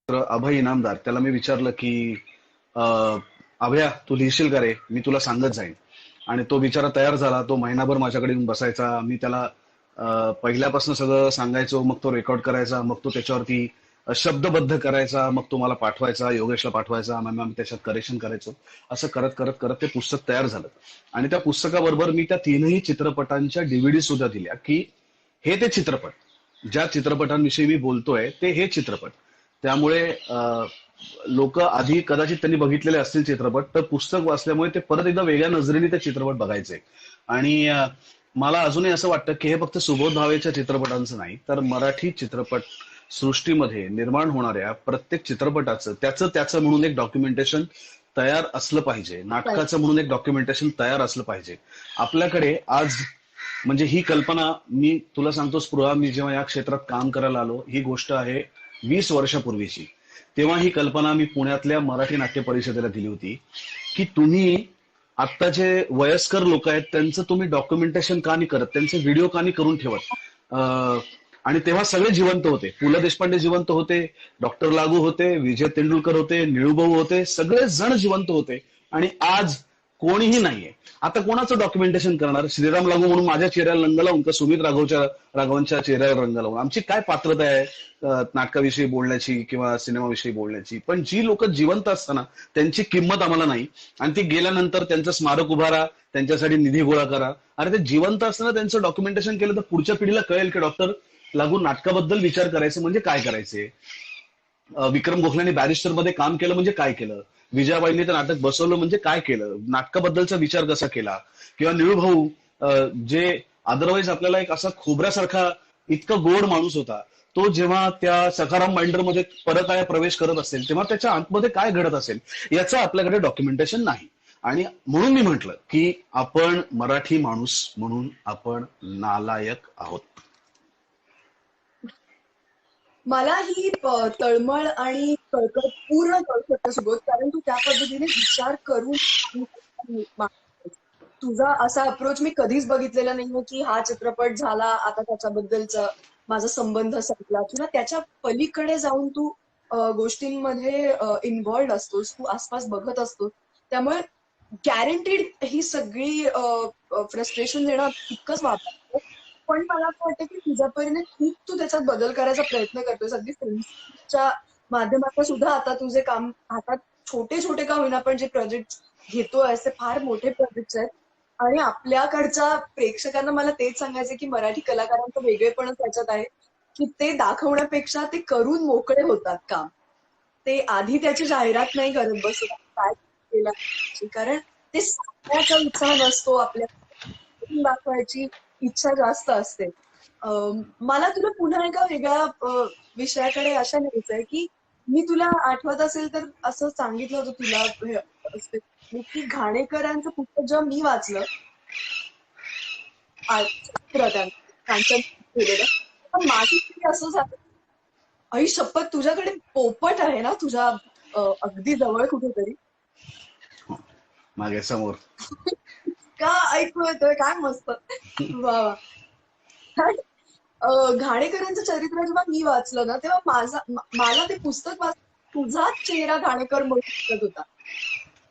अभय इनामदार, त्याला मी विचारलं की अभया तू लिहिशील का रे, मी तुला सांगत जाईन. आणि तो बिचारा तयार झाला. तो महिनाभर माझ्याकडे येऊन बसायचा. मी त्याला पहिल्यापासून सगळं सांगायचो, मग तो रेकॉर्ड करायचा, मग तो त्याच्यावरती शब्दबद्ध करायचा, मग तो मला पाठवायचा, योगेशला पाठवायचा, मग आम्ही त्याच्यात करेक्शन करायचो. असं करत करत करत ते पुस्तक तयार झालं. आणि त्या पुस्तकाबरोबर मी त्या 3ही चित्रपटांच्या डीव्हीडी सुद्धा दिल्या की हे ते चित्रपट, ज्या चित्रपटांविषयी मी बोलतोय ते हे चित्रपट. त्यामुळे लोक आधी कदाचित त्यांनी बघितलेले असतील चित्रपट, तर पुस्तक वाचल्यामुळे ते परत एकदा वेगळ्या नजरेने ते चित्रपट बघायचे. आणि मला अजूनही असं वाटतं की हे फक्त सुबोध भावेच्या चित्रपटांचं नाही, तर मराठी चित्रपट सृष्टीमध्ये निर्माण होणाऱ्या प्रत्येक चित्रपटाचं त्याचं म्हणून एक डॉक्युमेंटेशन तयार असलं पाहिजे, नाटकाचं म्हणून एक डॉक्युमेंटेशन तयार असलं पाहिजे. आपल्याकडे आज म्हणजे ही कल्पना, मी तुला सांगतो स्पृहा, मी जेव्हा या क्षेत्रात काम करायला आलो, ही गोष्ट आहे 20 वर्षापूर्वीची. तेव्हा ही कल्पना मी पुण्यातल्या मराठी नाट्य परिषदेला दिली होती की तुम्ही आता जे वयस्कर लोक आहेत त्यांचं तुम्ही डॉक्युमेंटेशन का नाही करत, त्यांचे व्हिडिओ का नाही करून ठेवत. आणि तेव्हा सगळे जिवंत होते. पु ल देशपांडे जिवंत होते, डॉक्टर लागू होते, विजय तेंडुलकर होते, निळूभाऊ होते, सगळे जण जिवंत होते. आणि आज कोणीही नाहीये. आता कोणाचं डॉक्युमेंटेशन करणार? श्रीराम लागू म्हणून माझ्या चेहऱ्याला रंग लावून का सुमित राघवांच्या चेहऱ्याला रंग लावून? आमची काय पात्रता आहे नाटकाविषयी बोलण्याची किंवा सिनेमाविषयी बोलण्याची? पण जी लोक जिवंत असताना त्यांची किंमत आम्हाला नाही, आणि ती गेल्यानंतर त्यांचं स्मारक उभारा, त्यांच्यासाठी निधी गोळा करा. अरे ते जिवंत असताना त्यांचं डॉक्युमेंटेशन केलं तर पुढच्या पिढीला कळेल की डॉक्टर लागू नाटकाबद्दल विचार करायचं म्हणजे काय करायचे, विक्रम गोखलेने बॅरिस्टर मध्ये काम केलं म्हणजे काय केलं, विजयाबाईंनी ते नाटक बसवलं म्हणजे काय केलं, नाटकाबद्दलचा विचार कसा केला, किंवा निळूभाऊ जे अदरवाईज आपल्याला एक असा खोबऱ्यासारखा इतका गोड माणूस होता, तो जेव्हा त्या सखाराम बाइंडरमध्ये परत प्रवेश करत असेल तेव्हा त्याच्या आतमध्ये काय घडत असेल याचं आपल्याकडे डॉक्युमेंटेशन नाही. आणि म्हणून मी म्हटलं की आपण मराठी माणूस म्हणून आपण नालायक आहोत. मला ही तळमळ आणि कळकळ पूर्ण कळू शकते सुबोध, कारण तू त्या पद्धतीने विचार करून तुझा असा अप्रोच मी कधीच बघितलेला नाहीये की हा चित्रपट झाला आता त्याच्याबद्दलचा माझा संबंध संपला, किंवा त्याच्या पलीकडे जाऊन तू गोष्टींमध्ये इन्व्हॉल्ड असतोस, तू आसपास बघत असतोस. त्यामुळे गॅरंटीड ही सगळी फ्रस्ट्रेशन देणं तितकंच वापरतो. पण मला असं वाटतं की तुझ्यापर्यंत खूप तू त्याच्यात बदल करायचा प्रयत्न करतोय. अगदी फिल्मच्या माध्यमातून सुद्धा आता तुझे काम हातात छोटे छोटे का होईना पण जे प्रोजेक्ट घेतोय ते फार मोठे प्रोजेक्ट आहेत. आणि आपल्याकडच्या प्रेक्षकांना मला तेच सांगायचं की मराठी कलाकारांचं वेगळेपणच त्याच्यात आहे की ते दाखवण्यापेक्षा ते करून मोकळे होतात काम. ते आधी त्याची जाहिरात नाही करत बसत, काय केला कारण ते सांगण्याचा उत्साह नसतो, आपल्या दाखवायची इच्छा जास्त असते. मला तुला पुन्हा एका वेगळ्या विषयाकडे अशा न्यायचंय की मी तुला आठवत असेल तर असं सांगितलं होतं तुला की घाणेकरांचं पुस्तक जेव्हा मी वाचलं कांचन केलेलं, तर माझी असं झालं, आई शपथ तुझ्याकडे पोपट आहे ना तुझ्या अगदी जवळ कुठेतरी? मागे समोर. का ऐकू येतोय, काय मस्त. वा वा. घाणेकरांचं चरित्र जेव्हा मी वाचलं ना तेव्हा मला ते पुस्तक वाच तुझाच चेहरा घाणेकर म्हणून दिसत होता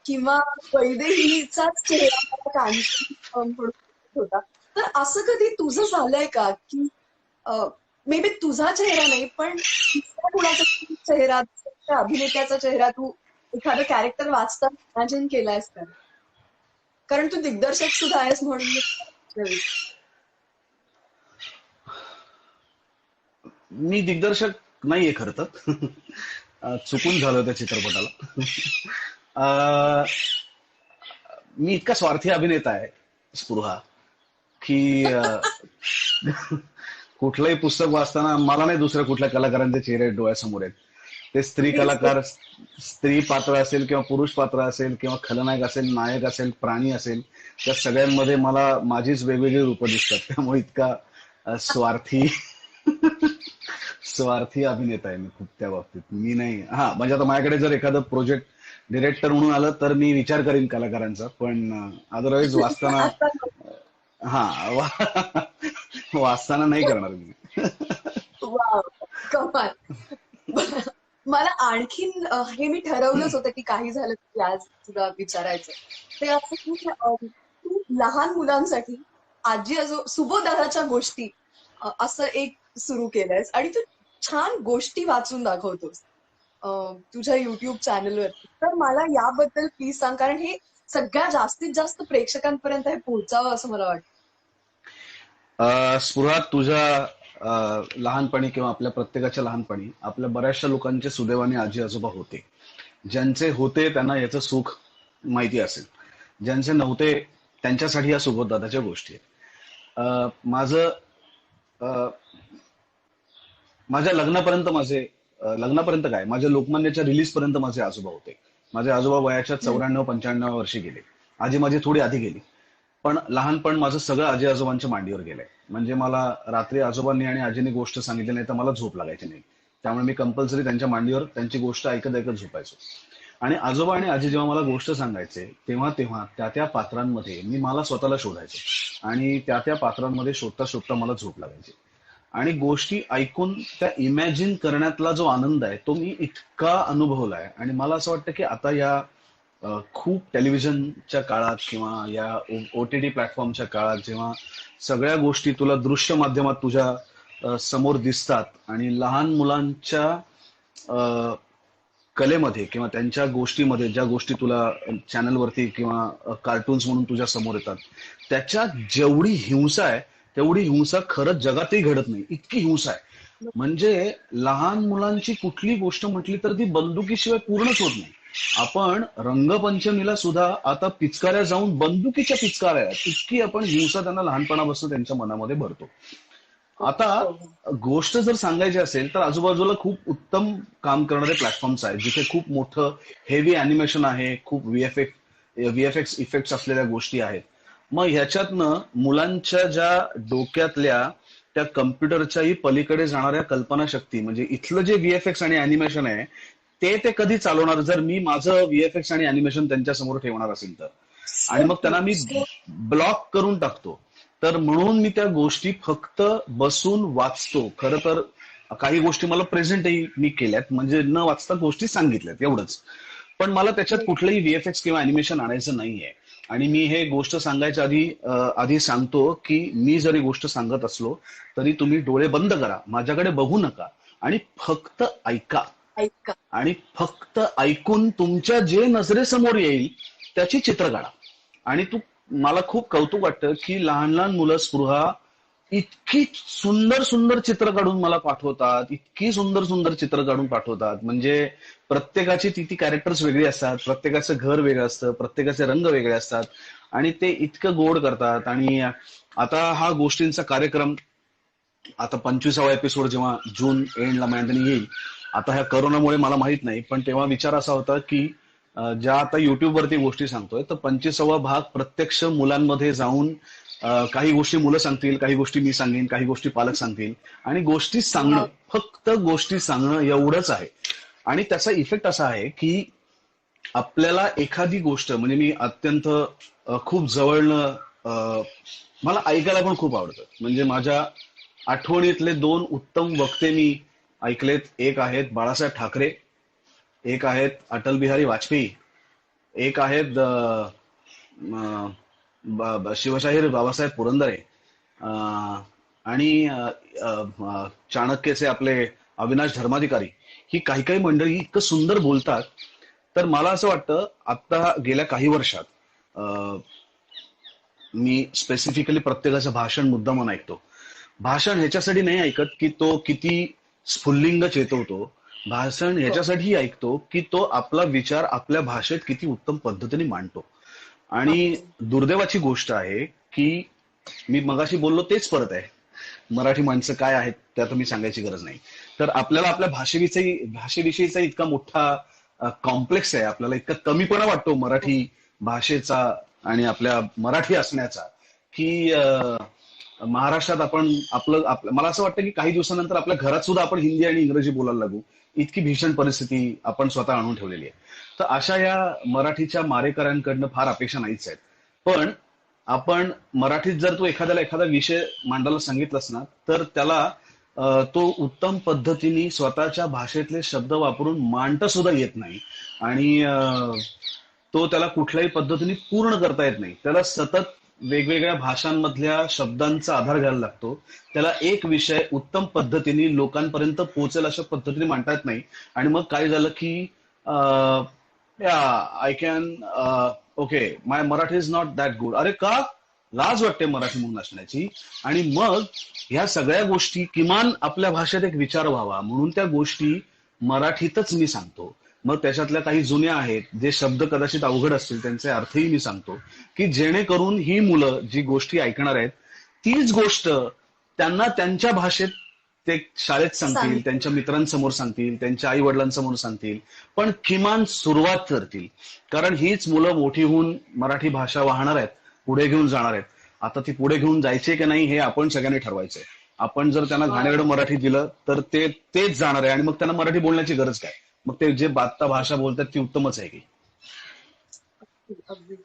किंवा वैदेहीचाच चेहरा मला कांचन म्हणून दिसत होता. तर असं कधी तुझं झालंय का की मे बी तुझा चेहरा नाही पण दुसऱ्या कुणाचा चेहरा, त्या अभिनेत्याचा चेहरा तू एखादं कॅरेक्टर वाचताना इमॅजिन केलायस का? कारण तू दिग्दर्शक सुद्धा आहेस म्हणून. मी दिग्दर्शक नाहीये खरं तर. चुकून झालं त्या चित्रपटाला. मी इतका स्वार्थी अभिनेता आहे स्पृहा की कुठलंही पुस्तक वाचताना मला नाही दुसऱ्या कुठल्या कलाकारांचे चेहरे डोळ्यासमोर आहेत. ते स्त्री कलाकार, स्त्री पात्र असेल किंवा पुरुष पात्र असेल किंवा खलनायक असेल, नायक असेल, प्राणी असेल, त्या सगळ्यांमध्ये मला माझीच वेगवेगळी रूपं दिसतात. त्यामुळे इतका स्वार्थी अभिनेता आहे मी खूप त्या बाबतीत. मी नाही, हा म्हणजे आता माझ्याकडे जर एखादं प्रोजेक्ट डिरेक्टर म्हणून आलं तर मी विचार करीन कलाकारांचा, पण अदरवाईज वाचताना वाचताना नाही करणार मी. वाव, कमाल. मला आणखीन हे मी ठरवलंच होतं की काही झालं की आज तुला विचारायचं ते असं की तू लहान मुलांसाठी आजी सुबोधाराच्या गोष्टी असं एक सुरू केलंयस आणि तू छान गोष्टी वाचून दाखवतोस तुझ्या युट्यूब चॅनलवरती. तर मला याबद्दल प्लीज सांग, कारण हे सगळ्या जास्तीत जास्त प्रेक्षकांपर्यंत हे पोहोचावं असं मला वाटतं. स्पृहा, तुझ्या लहानपणी किंवा आपल्या प्रत्येकाच्या लहानपणी आपल्या बऱ्याचशा लोकांचे सुदैवाने आजी आजोबा होते. ज्यांचे होते त्यांना याचं सुख माहिती असेल, ज्यांचे नव्हते त्यांच्यासाठी या सुबोधदादाच्या गोष्टी आहेत. माझ्या लग्नापर्यंत काय, माझ्या लोकमान्याच्या रिलीज पर्यंत माझे आजोबा होते. माझे आजोबा वयाच्या 94-95 वर्षी गेले. आजी माझी थोडी आधी गेली, पण लहानपण माझं सगळं आजी आजोबांच्या मांडीवर गेलंय. म्हणजे मला रात्री आजोबांनी आणि आजीने गोष्ट सांगितली नाही तर मला झोप लागायची नाही. त्यामुळे मी कंपल्सरी त्यांच्या मांडीवर त्यांची गोष्ट ऐकत ऐकत झोपायचो. आणि आजोबा आणि आजी जेव्हा मला गोष्ट सांगायचे तेव्हा त्या त्या पात्रांमध्ये मी मला स्वतःला शोधायचो आणि त्या त्या पात्रांमध्ये शोधता शोधता मला झोप लागायची. आणि गोष्टी ऐकून त्या इमॅजिन करण्यातला जो आनंद आहे तो मी इतका अनुभवलाय. आणि मला असं वाटतं की आता या खूप टेलिव्हिजनच्या काळात किंवा या OTT प्लॅटफॉर्मच्या काळात जेव्हा सगळ्या गोष्टी तुला दृश्य माध्यमात तुझ्या समोर दिसतात आणि लहान मुलांच्या कलेमध्ये किंवा त्यांच्या गोष्टीमध्ये ज्या गोष्टी तुला चॅनलवरती किंवा कार्टून्स म्हणून तुझ्या समोर येतात, त्याच्यात जेवढी हिंसा आहे तेवढी हिंसा खरंच जगातही घडत नाही, इतकी हिंसा आहे. म्हणजे लहान मुलांची कुठली गोष्ट म्हटली तर ती बंदुकीशिवाय पूर्णच होत नाही. आपण रंगपंचमीला सुद्धा आता पिचकाऱ्या जाऊन बंदुकीच्या पिचकाऱ्या, इतकी आपण हिंसा त्यांना लहानपणापासून त्यांच्या मनामध्ये भरतो. आता गोष्ट जर सांगायची असेल तर आजूबाजूला खूप उत्तम काम करणारे प्लॅटफॉर्म्स आहेत जिथे खूप मोठं हेवी अॅनिमेशन आहे, खूप VFX इफेक्ट्स असलेल्या गोष्टी आहेत. मग ह्याच्यातनं मुलांच्या ज्या डोक्यातल्या त्या कम्प्युटरच्याही पलीकडे जाणाऱ्या कल्पनाशक्ती, म्हणजे इथलं जे VFX आणि अॅनिमेशन आहे ते कधी चालवणार जर मी माझं VFX आणि अॅनिमेशन त्यांच्या समोर ठेवणार असेल तर. आणि मग त्यांना मी ब्लॉक करून टाकतो. तर म्हणून मी त्या गोष्टी फक्त बसून वाचतो. खरं तर काही गोष्टी मला प्रेझेंटही मी केल्यात, म्हणजे न वाचता गोष्टी सांगितल्यात एवढंच. पण मला त्याच्यात कुठलंही VFX किंवा अॅनिमेशन आणायचं नाहीये. आणि मी हे गोष्ट सांगायच्या आधी सांगतो की मी जरी गोष्ट सांगत असलो तरी तुम्ही डोळे बंद करा, माझ्याकडे बघू नका आणि फक्त ऐका. आणि फक्त ऐकून तुमच्या जे नजरेसमोर येईल त्याची चित्र काढा. आणि मला खूप कौतुक वाटतं की लहान लहान मुलं स्पृहा इतकी सुंदर सुंदर चित्र काढून मला पाठवतात, इतकी सुंदर सुंदर चित्र काढून पाठवतात. म्हणजे प्रत्येकाची ती ती कॅरेक्टर्स वेगळी असतात, प्रत्येकाचं घर वेगळं असतं, प्रत्येकाचे रंग वेगळे असतात आणि ते इतकं गोड करतात. आणि आता हा गोष्टींचा कार्यक्रम आता 25वा एपिसोड जेव्हा जून एंडला माझ्याकडे येईल, आता ह्या करोनामुळे मला माहित नाही, पण तेव्हा विचार असा होता की ज्या आता युट्यूब वरती गोष्टी सांगतोय, तर 25वा भाग प्रत्यक्ष मुलांमध्ये जाऊन काही गोष्टी मुलं सांगतील, काही गोष्टी मी सांगेन, काही गोष्टी पालक सांगतील आणि गोष्टी सांगणं, फक्त गोष्टी सांगणं एवढंच आहे. आणि त्याचा इफेक्ट असा आहे की आपल्याला एखादी गोष्ट म्हणजे मी अत्यंत खूप जवळनं मला ऐकायला पण खूप आवडतं. म्हणजे माझ्या आठवणीतले दोन उत्तम वक्ते मी ऐकलेत. एक आहेत बाळासाहेब ठाकरे, एक आहेत अटल बिहारी वाजपेयी, एक आहेत शिवशाहीर बाबासाहेब पुरंदरे, अं, आणि चाणक्यचे आपले अविनाश धर्माधिकारी. ही काही काही मंडळी इतकं सुंदर बोलतात. तर मला असं वाटतं आता गेल्या काही वर्षात मी स्पेसिफिकली प्रत्येकाचं भाषण मुद्दामून ऐकतो. भाषण ह्याच्यासाठी नाही ऐकत की तो किती स्फुल्लिंग चेतवतो, भाषण ह्याच्यासाठी ऐकतो की तो आपला विचार आपल्या भाषेत किती उत्तम पद्धतीने मांडतो. आणि दुर्दैवाची गोष्ट आहे की मी मगाशी बोललो तेच परत आहे, मराठी माणसं काय आहेत ते आता मी सांगायची गरज नाही. तर आपल्याला आपल्या भाषेविषयीचा इतका मोठा कॉम्प्लेक्स आहे, आपल्याला इतका कमीपणा वाटतो मराठी भाषेचा आणि आपल्या मराठी असण्याचा, की महाराष्ट्रात आपण मला असं वाटतं की काही दिवसानंतर आपल्या घरात सुद्धा आपण हिंदी आणि इंग्रजी बोलायला लागू, इतकी भीषण परिस्थिती आपण स्वतः आणून ठेवलेली आहे. तर अशा या मराठीच्या मारेकऱ्यांकडनं फार अपेक्षा नाहीच आहेत. पण आपण मराठीत जर तू एखादा विषय मांडायला सांगितलंस ना, तर त्याला तो उत्तम पद्धतीने स्वतःच्या भाषेतले शब्द वापरून मांडता सुद्धा येत नाही. आणि तो त्याला कुठल्याही पद्धतीने पूर्ण करता येत नाही. त्याला सतत वेगवेगळ्या भाषांमधल्या शब्दांचा आधार घ्यायला लागतो. त्याला एक विषय उत्तम पद्धतीने लोकांपर्यंत पोहोचेल अशा पद्धतीने मांडता येत नाही. आणि मग काय झालं की I can okay my Marathi is not that good. अरे का लाज वाटते मराठी म्हणून असण्याची. आणि मग ह्या सगळ्या गोष्टी किमान आपल्या भाषेत एक विचार व्हावा म्हणून त्या गोष्टी मराठीतच मी सांगतो. मग त्याच्यातल्या काही जुन्या आहेत, जे शब्द कदाचित अवघड असतील त्यांचे अर्थही मी सांगतो, की जेणेकरून ही मुलं जी गोष्टी ऐकणार आहेत तीच गोष्ट त्यांना त्यांच्या भाषेत ते शाळेत सांगतील, त्यांच्या मित्रांसमोर सांगतील, त्यांच्या आई वडिलांसमोर सांगतील, पण किमान सुरुवात करतील. कारण हीच मुलं मोठी होऊन मराठी भाषा वाहणार आहेत, पुढे घेऊन जाणार आहेत. आता ती पुढे घेऊन जायची की नाही हे आपण सगळ्यांनी ठरवायचंय. आपण जर त्यांना घाणेरडं मराठी दिलं तर तेच जाणार आहे आणि मग त्यांना मराठी बोलण्याची गरज काय. मग ते जे बात्ता भाषा बोलतात ती उत्तमच आहे की. अगदी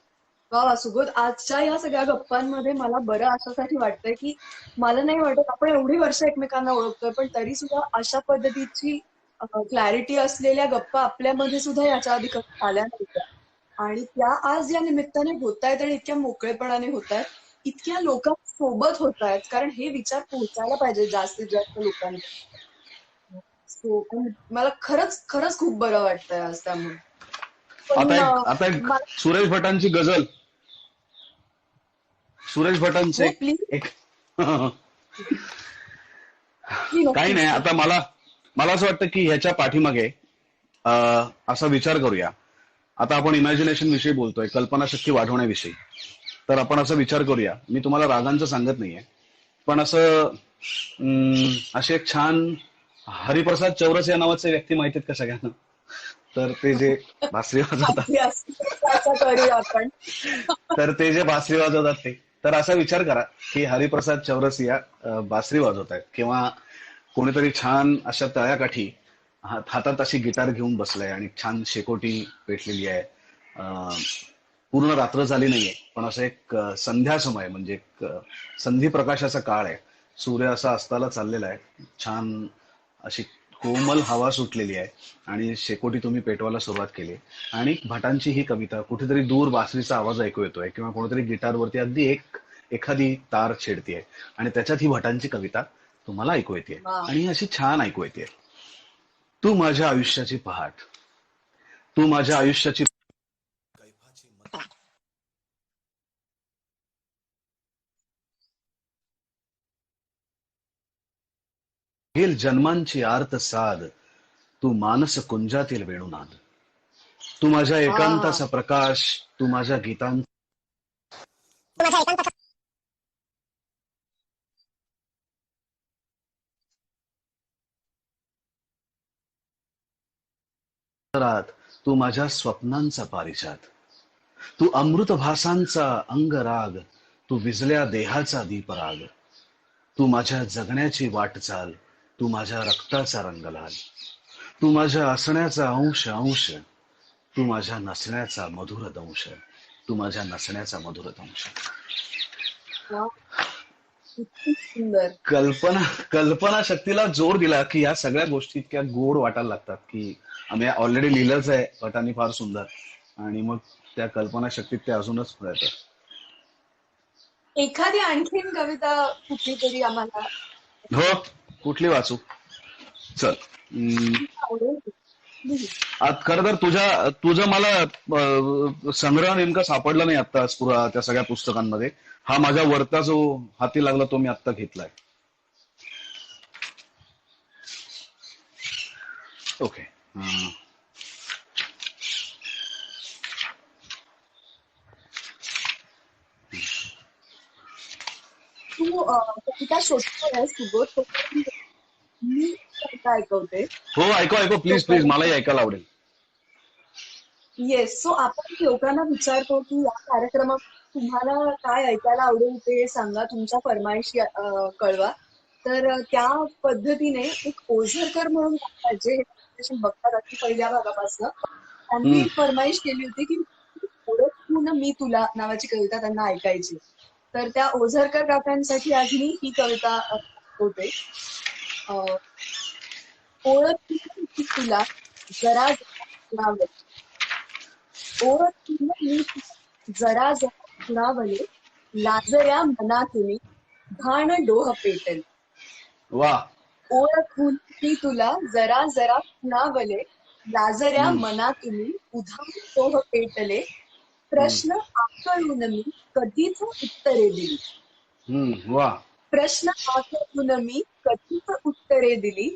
वा सुबोध, आजच्या या सगळ्या गप्पांमध्ये मला बरं अशासाठी वाटतंय की मला नाही वाटत आपण एवढी वर्ष एकमेकांना ओळखतोय पण तरी सुद्धा अशा पद्धतीची क्लॅरिटी असलेल्या गप्पा आपल्यामध्ये सुद्धा याच्या आधी कधी आल्या नव्हत्या. आणि त्या आज या निमित्ताने होत आहेत आणि इतक्या मोकळेपणाने होत आहेत, इतक्या लोकांसोबत होत आहेत, कारण हे विचार पोहोचायला पाहिजे जास्तीत जास्त लोकांना. मला खरंच खरंच खूप बरं वाटतंय आज त्यामुळे. पण आता एक सुरेश भटांची गझल, सुरेश भटांचे प्लीज एक काही नाही. आता मला असं वाटतं की ह्याच्या पाठीमागे असा विचार करूया. आता आपण इमॅजिनेशन विषयी बोलतोय, कल्पनाशक्ती वाढवण्याविषयी. तर आपण असा विचार करूया. मी तुम्हाला रागांचं सांगत नाहीये, पण असे एक छान हरिप्रसाद चौरस या नावाचे व्यक्ती माहिती आहेत का सगळ्यांना? तर ते जे बासरी वाजवतात आपण तर ते जे बासरी वाजवतात ते, तर असा विचार करा की हरिप्रसाद चौरस या बासरी वाजवत आहेत किंवा कोणीतरी छान अशा तळ्याकाठी हातात अशी गिटार घेऊन बसलाय आणि छान शेकोटी पेटलेली आहे. पूर्ण रात्र झाली नाहीये पण असं एक संध्या समय म्हणजे एक संधी प्रकाशाचा काळ आहे. सूर्य असा अस्ताला चाललेला आहे, छान अशी कोमल हवा सुटलेली आहे आणि शेकोटी तुम्ही पेटवायला सुरुवात केली. आणि भटांची ही कविता कुठेतरी दूर बासरीचा आवाज ऐकू येतोय किंवा कोणीतरी गिटारवरती अगदी एखादी तार छेडतीये आणि त्याच्यात ही भटांची कविता तुम्हाला ऐकू येते आणि अशी छान ऐकू येते. तू माझ्या आयुष्याची पहाट, तू माझ्या आयुष्याची घेल जन्मांची आर्त साद, तू मानस कुंजातील वेणुनाद. तू माझ्या एकांताचा प्रकाश, तू माझ्या गीतांत तू माझ्या स्वप्नांचा पारिजात. तू अमृत भासांचा अंगराग, तू विजल्या देहाचा दीपराग. तू माझ्या जगण्याची वाटचाल, तू माझ्या रक्ताचा रंग लाल. तू माझ्या असण्याचा अंश अंश, तू माझ्या नसण्याचा मधुर दंश. तू माझ्या नसण्याचा मधुर दंश. किती सुंदर. कल्पना शक्तीला जोर दिला की या सगळ्या गोष्टी इतक्या गोड वाटायला लागतात की आम्ही ऑलरेडी लिहिलंच आहे पटाने फार सुंदर, आणि मग त्या कल्पना शक्तीत ते अजूनच फळतात. एखादी आणखीन कविता कुठली तरी आम्हाला हो, कुठली वाचू? चल. आवडेल. खरं तर तुझं मला संग्रह नेमका सापडला नाही आता त्या सगळ्या पुस्तकांमध्ये. हा माझ्या वरता जो हाती लागला तो मी आत्ता घेतलाय. ओके. तू कविता शोधतोय सुबोध, तो मी कविता ऐकवते. हो, ऐकू प्लीज प्लीज, मलाही ऐकायला आवडेल. येस. सो आपण लोकांना विचारतो की या कार्यक्रमात तुम्हाला काय ऐकायला आवडेल ते सांगा, तुमच्या फरमाईशी कळवा. तर त्या पद्धतीने एक ओझरकर म्हणून जे बघतात अगदी पहिल्या भागापासून, त्यांनी एक फरमाईश केली होती की ओळखून मी तुला नावाची कविता त्यांना ऐकायची. तर त्या ओझरकर काकांसाठी आज मी ही कविता होते. ओळखून मी तुला जरा जरा ओळखून मी जरा जरा खुणावले, लाजऱ्या मनातुनी भाण डोह पेटल. वा. ओळखून मी तुला जरा जरा खुणावले, लाजऱ्या मनातुनी उधाण डोह पेटले. प्रश्न आकळून मी कधीच उत्तरे दिली. वा. प्रश्न आकळून मी कधीच उत्तरे दिली.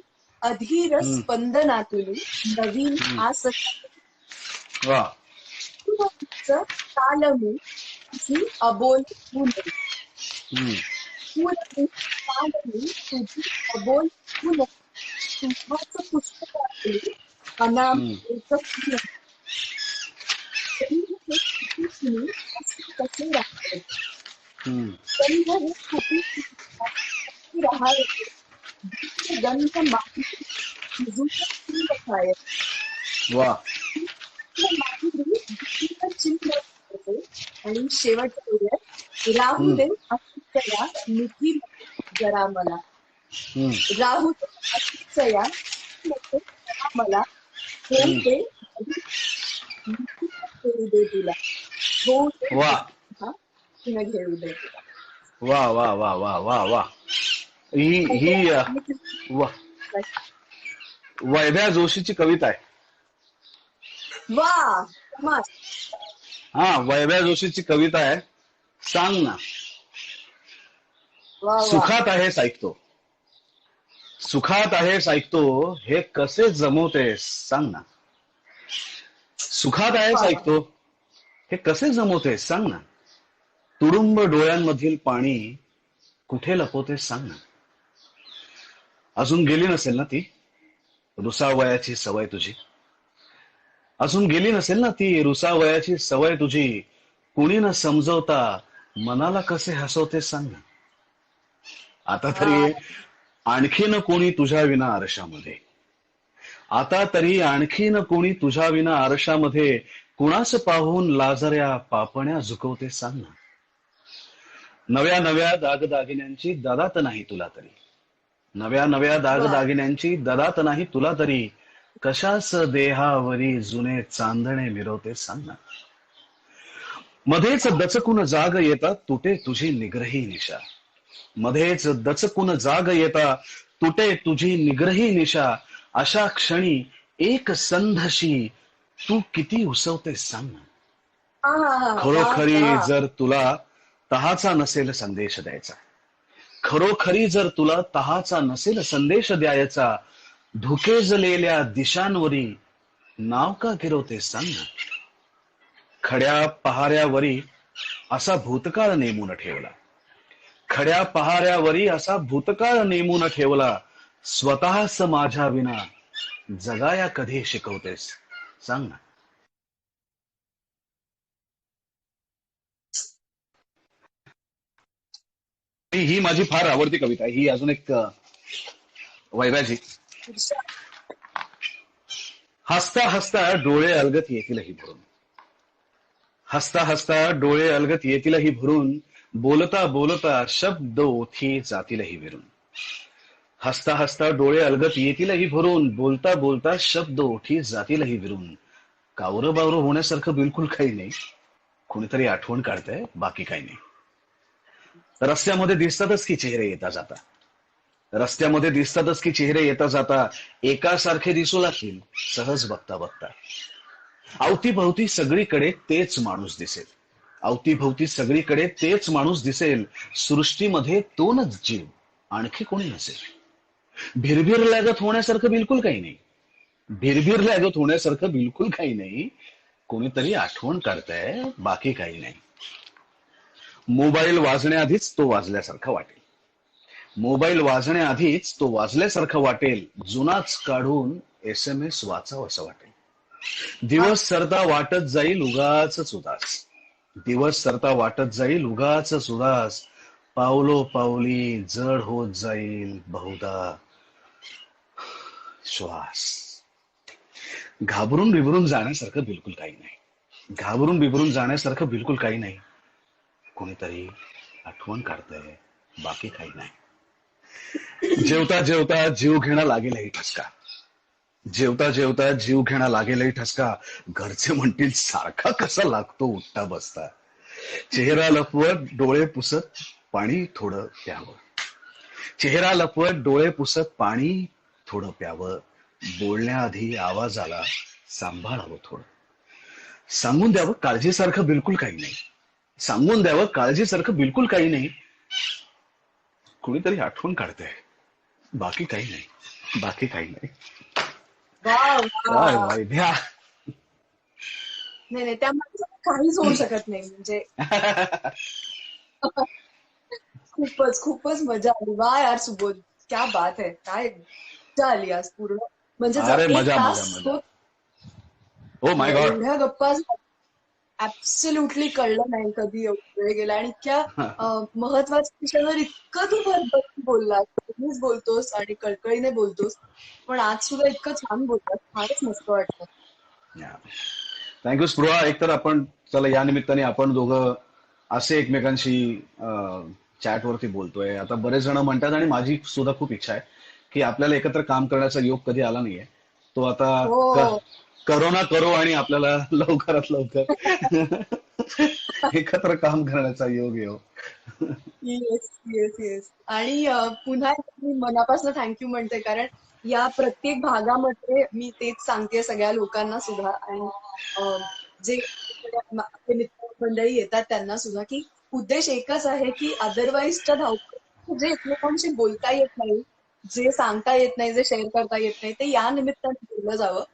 अधीर स्पंदनातुनी नवीन आस. वा. तालमी तुझी अबोल फुले. तालमी तुझी अबोल फुले. तुझाच पुस्तक अनाम फुले. कसे राहते गंध माती वा. आणि शेवटच्या राहू दे अतिशया मिठी जरा मला. राहू दे अतिशया मला. होऊ दे घेऊ दे तुला. होऊ दे तुला घेऊ दे तुला. वा वा वा वा वा वा. ही वैभ्या जोशीची कविता आहे. वा. हा, वैभ्या जोशीची कविता आहे. सांग ना, सुखात आहेस ऐकतो, सुखात आहेस ऐकतो, हे कसे जमवतेस सांग ना. सुखात आहेस ऐकतो, हे कसे जमवतेस सांग ना. तुडुंब डोळ्यांमधील पाणी कुठे लपवतेस सांग ना. अजून गेली नसेल ना ती रुसावयाची सवय तुझी. अजून गेली नसेल ना ती रुसावयाची सवय तुझी. कुणी न समजवता मनाला कसे हसवतेस सांग ना. आता तरी आणखीन कोणी तुझ्या विना आरशामध्ये. आता तरी आणखीन कोणी तुझ्या विना आरशामध्ये. कुणास पाहून लाजऱ्या पापण्या झुकवतेस सांग ना. नव्या नव्या दागदागिन्यांची ददात नाही तुला तरी. नव्या नव्या दागदागिन्यांची ददात नाही तुला तरी. कशास देहावरी जुने चांदणे मिरवते सांग ना. मध्येच दचकून जाग येता तुटे तुझी निग्रही निशा. मध्येच दचकून जाग येता तुटे तुझी निग्रही निशा. अशा क्षणी एक संधशी तू किती उसवते सांग ना. खरोखरी जर तुला तहाचा नसेल संदेश द्यायचा, खरोखरी जर तुला तहाचा नसेल संदेश द्यायचा, धुकेजलेल्या दिशांवरी नाव का गिरवते सांग ना. खड्या पहाऱ्यावरी असा भूतकाळ नेमून ठेवला, खड्या पहाऱ्यावरी असा भूतकाळ नेमून ठेवला. स्वतःच माझ्या विना जगाया कधी शिकवतेस सांग ना. ही माझी फार आवडती कविता आहे. ही अजून एक वैराजी. हसता हसता डोळे अलगत येतीलही भरून, हसता हसता डोळे अलगत येतीलही भरून, बोलता बोलता शब्द ओठी जातीलही विरून. हसता हसता डोळे अलगत येतीलही भरून, बोलता बोलता शब्द ओठी जातीलही विरून. कावरं बावरं होण्यासारखं बिलकुल काही नाही, कोणीतरी आठवण काढतंय, बाकी काही नाही. रस्त्यामध्ये दिसतातच की चेहरे येता जाता, रस्त्यामध्ये दिसतातच की चेहरे येता जाता, एकासारखे दिसू लागतील सहज बघता बघता. अवतीभवती सगळीकडे तेच माणूस दिसेल, अवतीभवती सगळीकडे तेच माणूस दिसेल. सृष्टीमध्ये दोनच जीव, आणखी कोणी नसेल. भिरभिर लागत होण्यासारखं बिलकुल काही नाही, भिरभिर लागत होण्यासारखं बिलकुल काही नाही, कोणीतरी आठवण काढतंय, बाकी काही नाही. मोबाईल वाजण्याआधीच तो वाजल्यासारखा वाटेल, मोबाईल वाजण्याआधीच तो वाजल्यासारखं वाटेल. जुनाच काढून SMS वाचावं असं वाटेल. दिवस सरता वाटत जाईल उगाचच उदास, दिवस सरता वाटत जाईल उगाचच उदास. पावलो पावली जड होत जाईल बहुधा श्वास. घाबरून बिबरून जाण्यासारखं बिलकुल काही नाही, घाबरून बिबरून जाण्यासारखं बिलकुल काही नाही, कोणीतरी आठवण काढतंय, बाकी काही नाही. जेवता जेवता जीव घेणं लागेलही ठसका, जेवता जेवता जीव घेणं लागेलही ठसका. घरचे म्हणतील सारखा कसा लागतो उठता बसता. चेहरा लपवत डोळे पुसत पाणी थोडं प्यावं, चेहरा लपवत डोळे पुसत पाणी थोडं प्यावं. बोलण्याआधी आवाजाला सांभाळावं थोडं. सांगून द्यावं काळजीसारखं बिलकुल काही नाही, सांगून द्यावं काळजीसारखं बिलकुल काही नाही, कुणीतरी आठवण काढतंय, बाकी काही नाही, बाकी काही नाही. वा काय वा. वायद्या. नाही नाही, त्यामध्ये काहीच होऊ शकत नाही म्हणजे. खूपच खूपच मजा आली. वा यार सुबोध, क्या बात है, काय मजा आली आज पूर्ण. म्हणजे अरे एक मजा तास मजा तो मजा. Oh my God. एवढ्या गप्पा ऍब्सोल्युटली कळलं नाही कधी एवढा वेळ गेला. आणि इतक्या महत्वाच्या विषयावर इतकं तू भरभरून बोललास, नेहमीच बोलतोस आणि कळकळीने बोलतोस, पण आज सुद्धा इतकं छान बोललास, फारच मस्त वाटलं. थँक्यू स्पृहा. एकतर आपण चला या निमित्ताने आपण दोघं असे एकमेकांशी चॅटवरती बोलतोय. आता बरेच जण म्हणतात आणि माझी सुद्धा खूप इच्छा आहे की आपल्याला एकत्र काम करण्याचा योग कधी आला नाहीये, तो आता हो. करोना करो आणि आपल्याला लवकरात लवकर एकत्र काम करण्याचा योग येऊ. Yes yes yes. आणि पुन्हा एकदा मी मनापासून थँक्यू म्हणते, कारण या प्रत्येक भागामध्ये मी तेच सांगते सगळ्या लोकांना सुद्धा, आणि जे आपले मित्रमंडळी येतात त्यांना सुद्धा, की उद्देश एकच आहे की अदरवाईजच्या धावपळीत जे एकमेकांशी बोलता येत नाही, जे सांगता येत नाही, जे शेअर करता येत नाही, ते या निमित्ताने केलं जावं.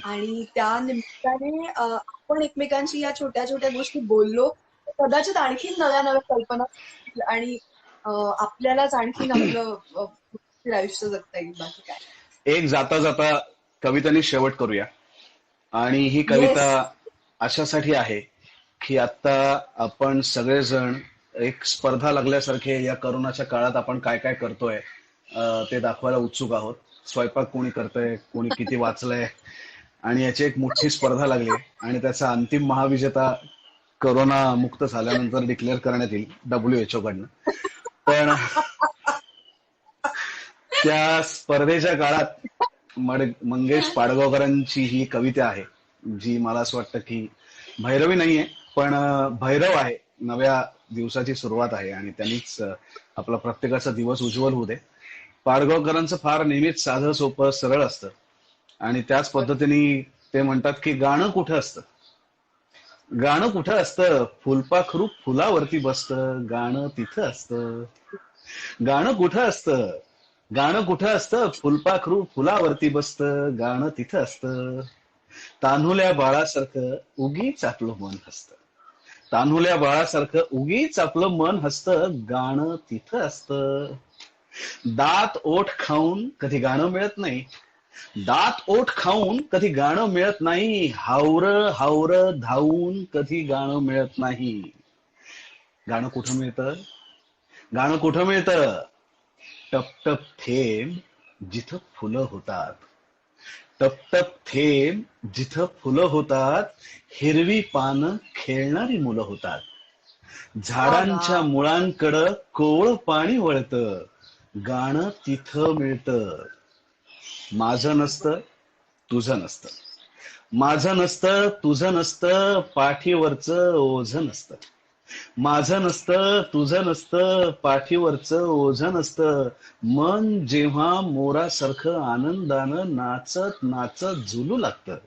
आणि त्या निमित्ताने आपण एकमेकांशी या छोट्या छोट्या गोष्टी बोललो, तर कदाचित आणखीन नव्या नव्या कल्पना येतील आणि आपल्यालाच आणखीन आपलं आयुष्य जगता येईल, बाकी काय. एक जाता जाता कवितांनी शेवट करूया. आणि ही येस. कविता अशासाठी आहे की आता आपण सगळेजण एक स्पर्धा लागल्यासारखे या करोनाच्या काळात आपण काय काय करतोय ते दाखवायला उत्सुक आहोत. स्वयंपाक कोणी करतंय, कोणी किती वाचलंय, आणि याची एक मोठी स्पर्धा लागली आणि त्याचा अंतिम महाविजेता करोना मुक्त झाल्यानंतर डिक्लेअर करण्यात येईल WHO कडनं. पण त्या स्पर्धेच्या काळात मंगेश पाडगावकरांची ही कविता आहे, जी मला असं वाटतं की भैरवी नाहीये पण भैरव आहे. नव्या दिवसाची सुरुवात आहे आणि त्यांनीच आपला प्रत्येकाचा दिवस उज्ज्वल होऊ दे. पाडगावकरांचं फार नेहमीच साधं सोपं सरळ असतं आणि त्याच पद्धतीने ते म्हणतात की गाणं कुठं असतं, गाणं कुठं असतं, फुलपाखरू फुलावरती बसतं, गाणं तिथं असतं. गाणं कुठं असतं? गाणं कुठं असतं? फुलपाखरू फुलावरती बसतं, गाणं तिथं असतं. तान्हुल्या बाळासारखं उगीच आपलं मन हसतं. तान्हुल्या बाळासारखं उगीच आपलं मन हसतं, गाणं तिथं असतं. दात ओठ खाऊन कधी गाणं मिळत नाही. दात ओठ खाऊन कधी गाणं मिळत नाही. हावर हावर धावून कधी गाणं मिळत नाही. गाणं कुठं मिळतं? गाणं कुठं मिळतं? टप टप थेंब जिथं फुलं होतात. टप टप थेंब जिथं फुलं होतात. हिरवी पानं खेळणारी मुलं होतात. वा वा. झाडांच्या मुळांकडं कोवळं पाणी वळतं, गाणं तिथं मिळतं. माझं नसतं, तुझं नसतं. माझं नसतं, तुझं नसतं, पाठीवरचं ओझं नसतं. माझं नसतं, तुझं नसतं, पाठीवरचं ओझं नसतं. मन जेव्हा मोरासारखं आनंदानं नाचत नाचत झुलू लागतं.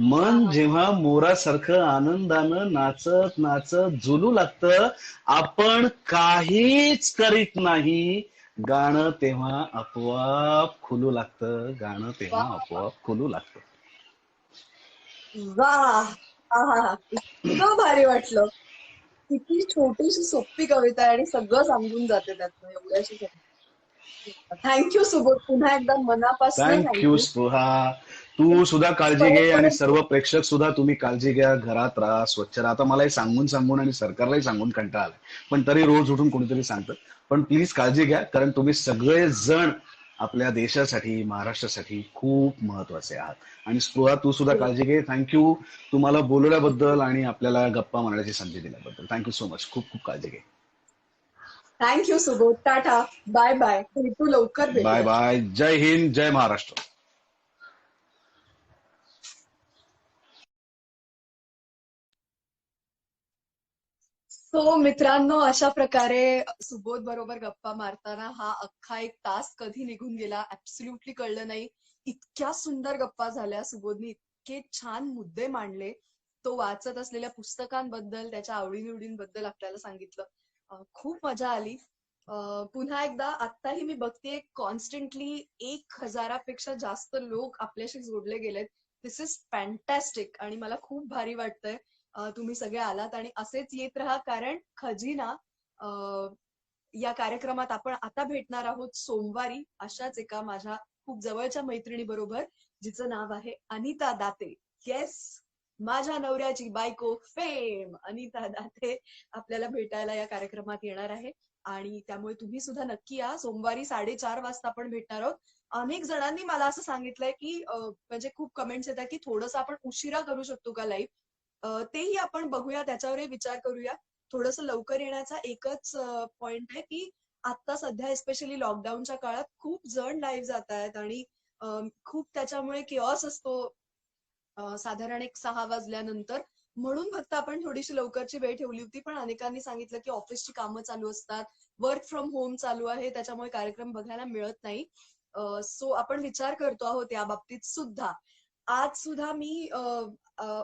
मन जेव्हा मोरासारखं आनंदानं नाचत नाचत झुलू लागतं, आपण काहीच करीत नाही. गाणं तेव्हा आपोआप खुलू लागतं. गाणं तेव्हा आपोआप खुलू लागतं. वा. आहा, इतकं भारी वाटलं. किती छोटीशी सोपी कविता आहे आणि सगळं सांगून जाते त्यातनं एवढ्याशी. थँक्यू सुबोध, पुन्हा एकदा मनापासून थँक्यू थँक्यू. स्पृहा. तू सुद्धा काळजी घे आणि सर्व प्रेक्षक सुद्धा तुम्ही काळजी घ्या. घरात राहा, स्वच्छ राहा. आता मला हे सांगून सांगून आणि सरकारलाही सांगून कंटाळा आलाय, पण तरी रोज उठून कोणीतरी सांगतं. पण प्लीज काळजी घ्या, कारण तुम्ही सगळे जण आपल्या देशासाठी, महाराष्ट्रासाठी खूप महत्वाचे आहात. आणि स्पृहा, तू सुद्धा काळजी घे. थँक्यू तुम्हाला बोलवल्याबद्दल आणि आपल्याला गप्पा मारण्याची संधी दिल्याबद्दल. Thank you so much. खूप खूप काळजी घे. Thank you Subodh. Tata, bye bye. भेटू लवकर, बाय भेटूया. बाय. जय हिंद, जय महाराष्ट्र. सो मित्रांनो, अशा प्रकारे सुबोध बरोबर गप्पा मारताना हा अख्खा एक तास कधी निघून गेला ऍब्सोल्युटली कळलं नाही. इतक्या सुंदर गप्पा झाल्या. सुबोधने इतके छान मुद्दे मांडले. तो वाचत असलेल्या पुस्तकांबद्दल, त्याच्या आवडीनिवडींबद्दल आपल्याला सांगितलं. खूप मजा आली. पुन्हा एकदा आत्ताही मी बघतेय कॉन्स्टंटली 1,000पेक्षा जास्त लोक आपल्याशी जोडले गेलेत. दिस इज फॅन्टॅस्टिक आणि मला खूप भारी वाटतंय. तुम्ही सगळे आलात आणि असेच येत राहा, कारण खजिना या कार्यक्रमात आपण आता भेटणार आहोत सोमवारी अशाच एका माझ्या खूप जवळच्या मैत्रिणी बरोबर, जिचं नाव आहे अनिता दाते. येस, माझ्या नवऱ्याची बायको फेम अनिता दाते आपल्याला भेटायला या कार्यक्रमात येणार आहे. आणि त्यामुळे तुम्ही सुद्धा नक्की या. सोमवारी 4:30 वाजता आपण भेटणार आहोत. अनेक जणांनी मला असं सांगितलंय की म्हणजे खूप कमेंट्स येतात की थोडंसं आपण उशिरा करू शकतो का लाईव्ह. तेही आपण बघूया, त्याच्यावरही विचार करूया. थोडंसं लवकर येण्याचा एकच पॉइंट आहे की आता सध्या एस्पेशली लॉकडाऊनच्या काळात खूप जण लाईव्ह जात आहेत आणि खूप त्याच्यामुळे किऑस असतो साधारण 6 वाजल्यानंतर. म्हणून फक्त आपण थोडीशी लवकरची वेळ ठेवली होती, पण अनेकांनी सांगितलं की ऑफिसची कामं चालू असतात, वर्क फ्रॉम होम चालू आहे, त्याच्यामुळे कार्यक्रम बघायला मिळत नाही. सो आपण विचार करतो आहोत या बाबतीत सुद्धा. आज सुद्धा मी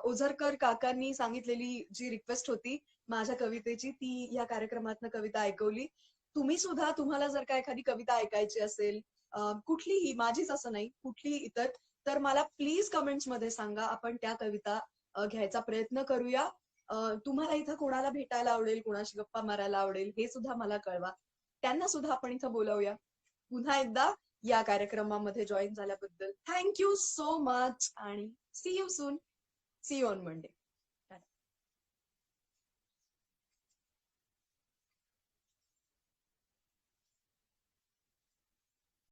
ओझरकर काकांनी सांगितलेली जी रिक्वेस्ट होती माझ्या कवितेची, ती या कार्यक्रमातनं कविता ऐकवली. तुम्ही सुद्धा, तुम्हाला जर का एखादी कविता ऐकायची असेल, कुठलीही, माझीच असं नाही, कुठलीही इतर, तर मला प्लीज कमेंट्स मध्ये सांगा. आपण त्या कविता घ्यायचा प्रयत्न करूया. तुम्हाला इथं कोणाला भेटायला आवडेल, कोणाशी गप्पा मारायला आवडेल, हे सुद्धा मला कळवा. त्यांना सुद्धा आपण इथं बोलावूया. पुन्हा एकदा या कार्यक्रमामध्ये जॉईन झाल्याबद्दल थँक्यू सो मच आणि see you soon. See you on Monday.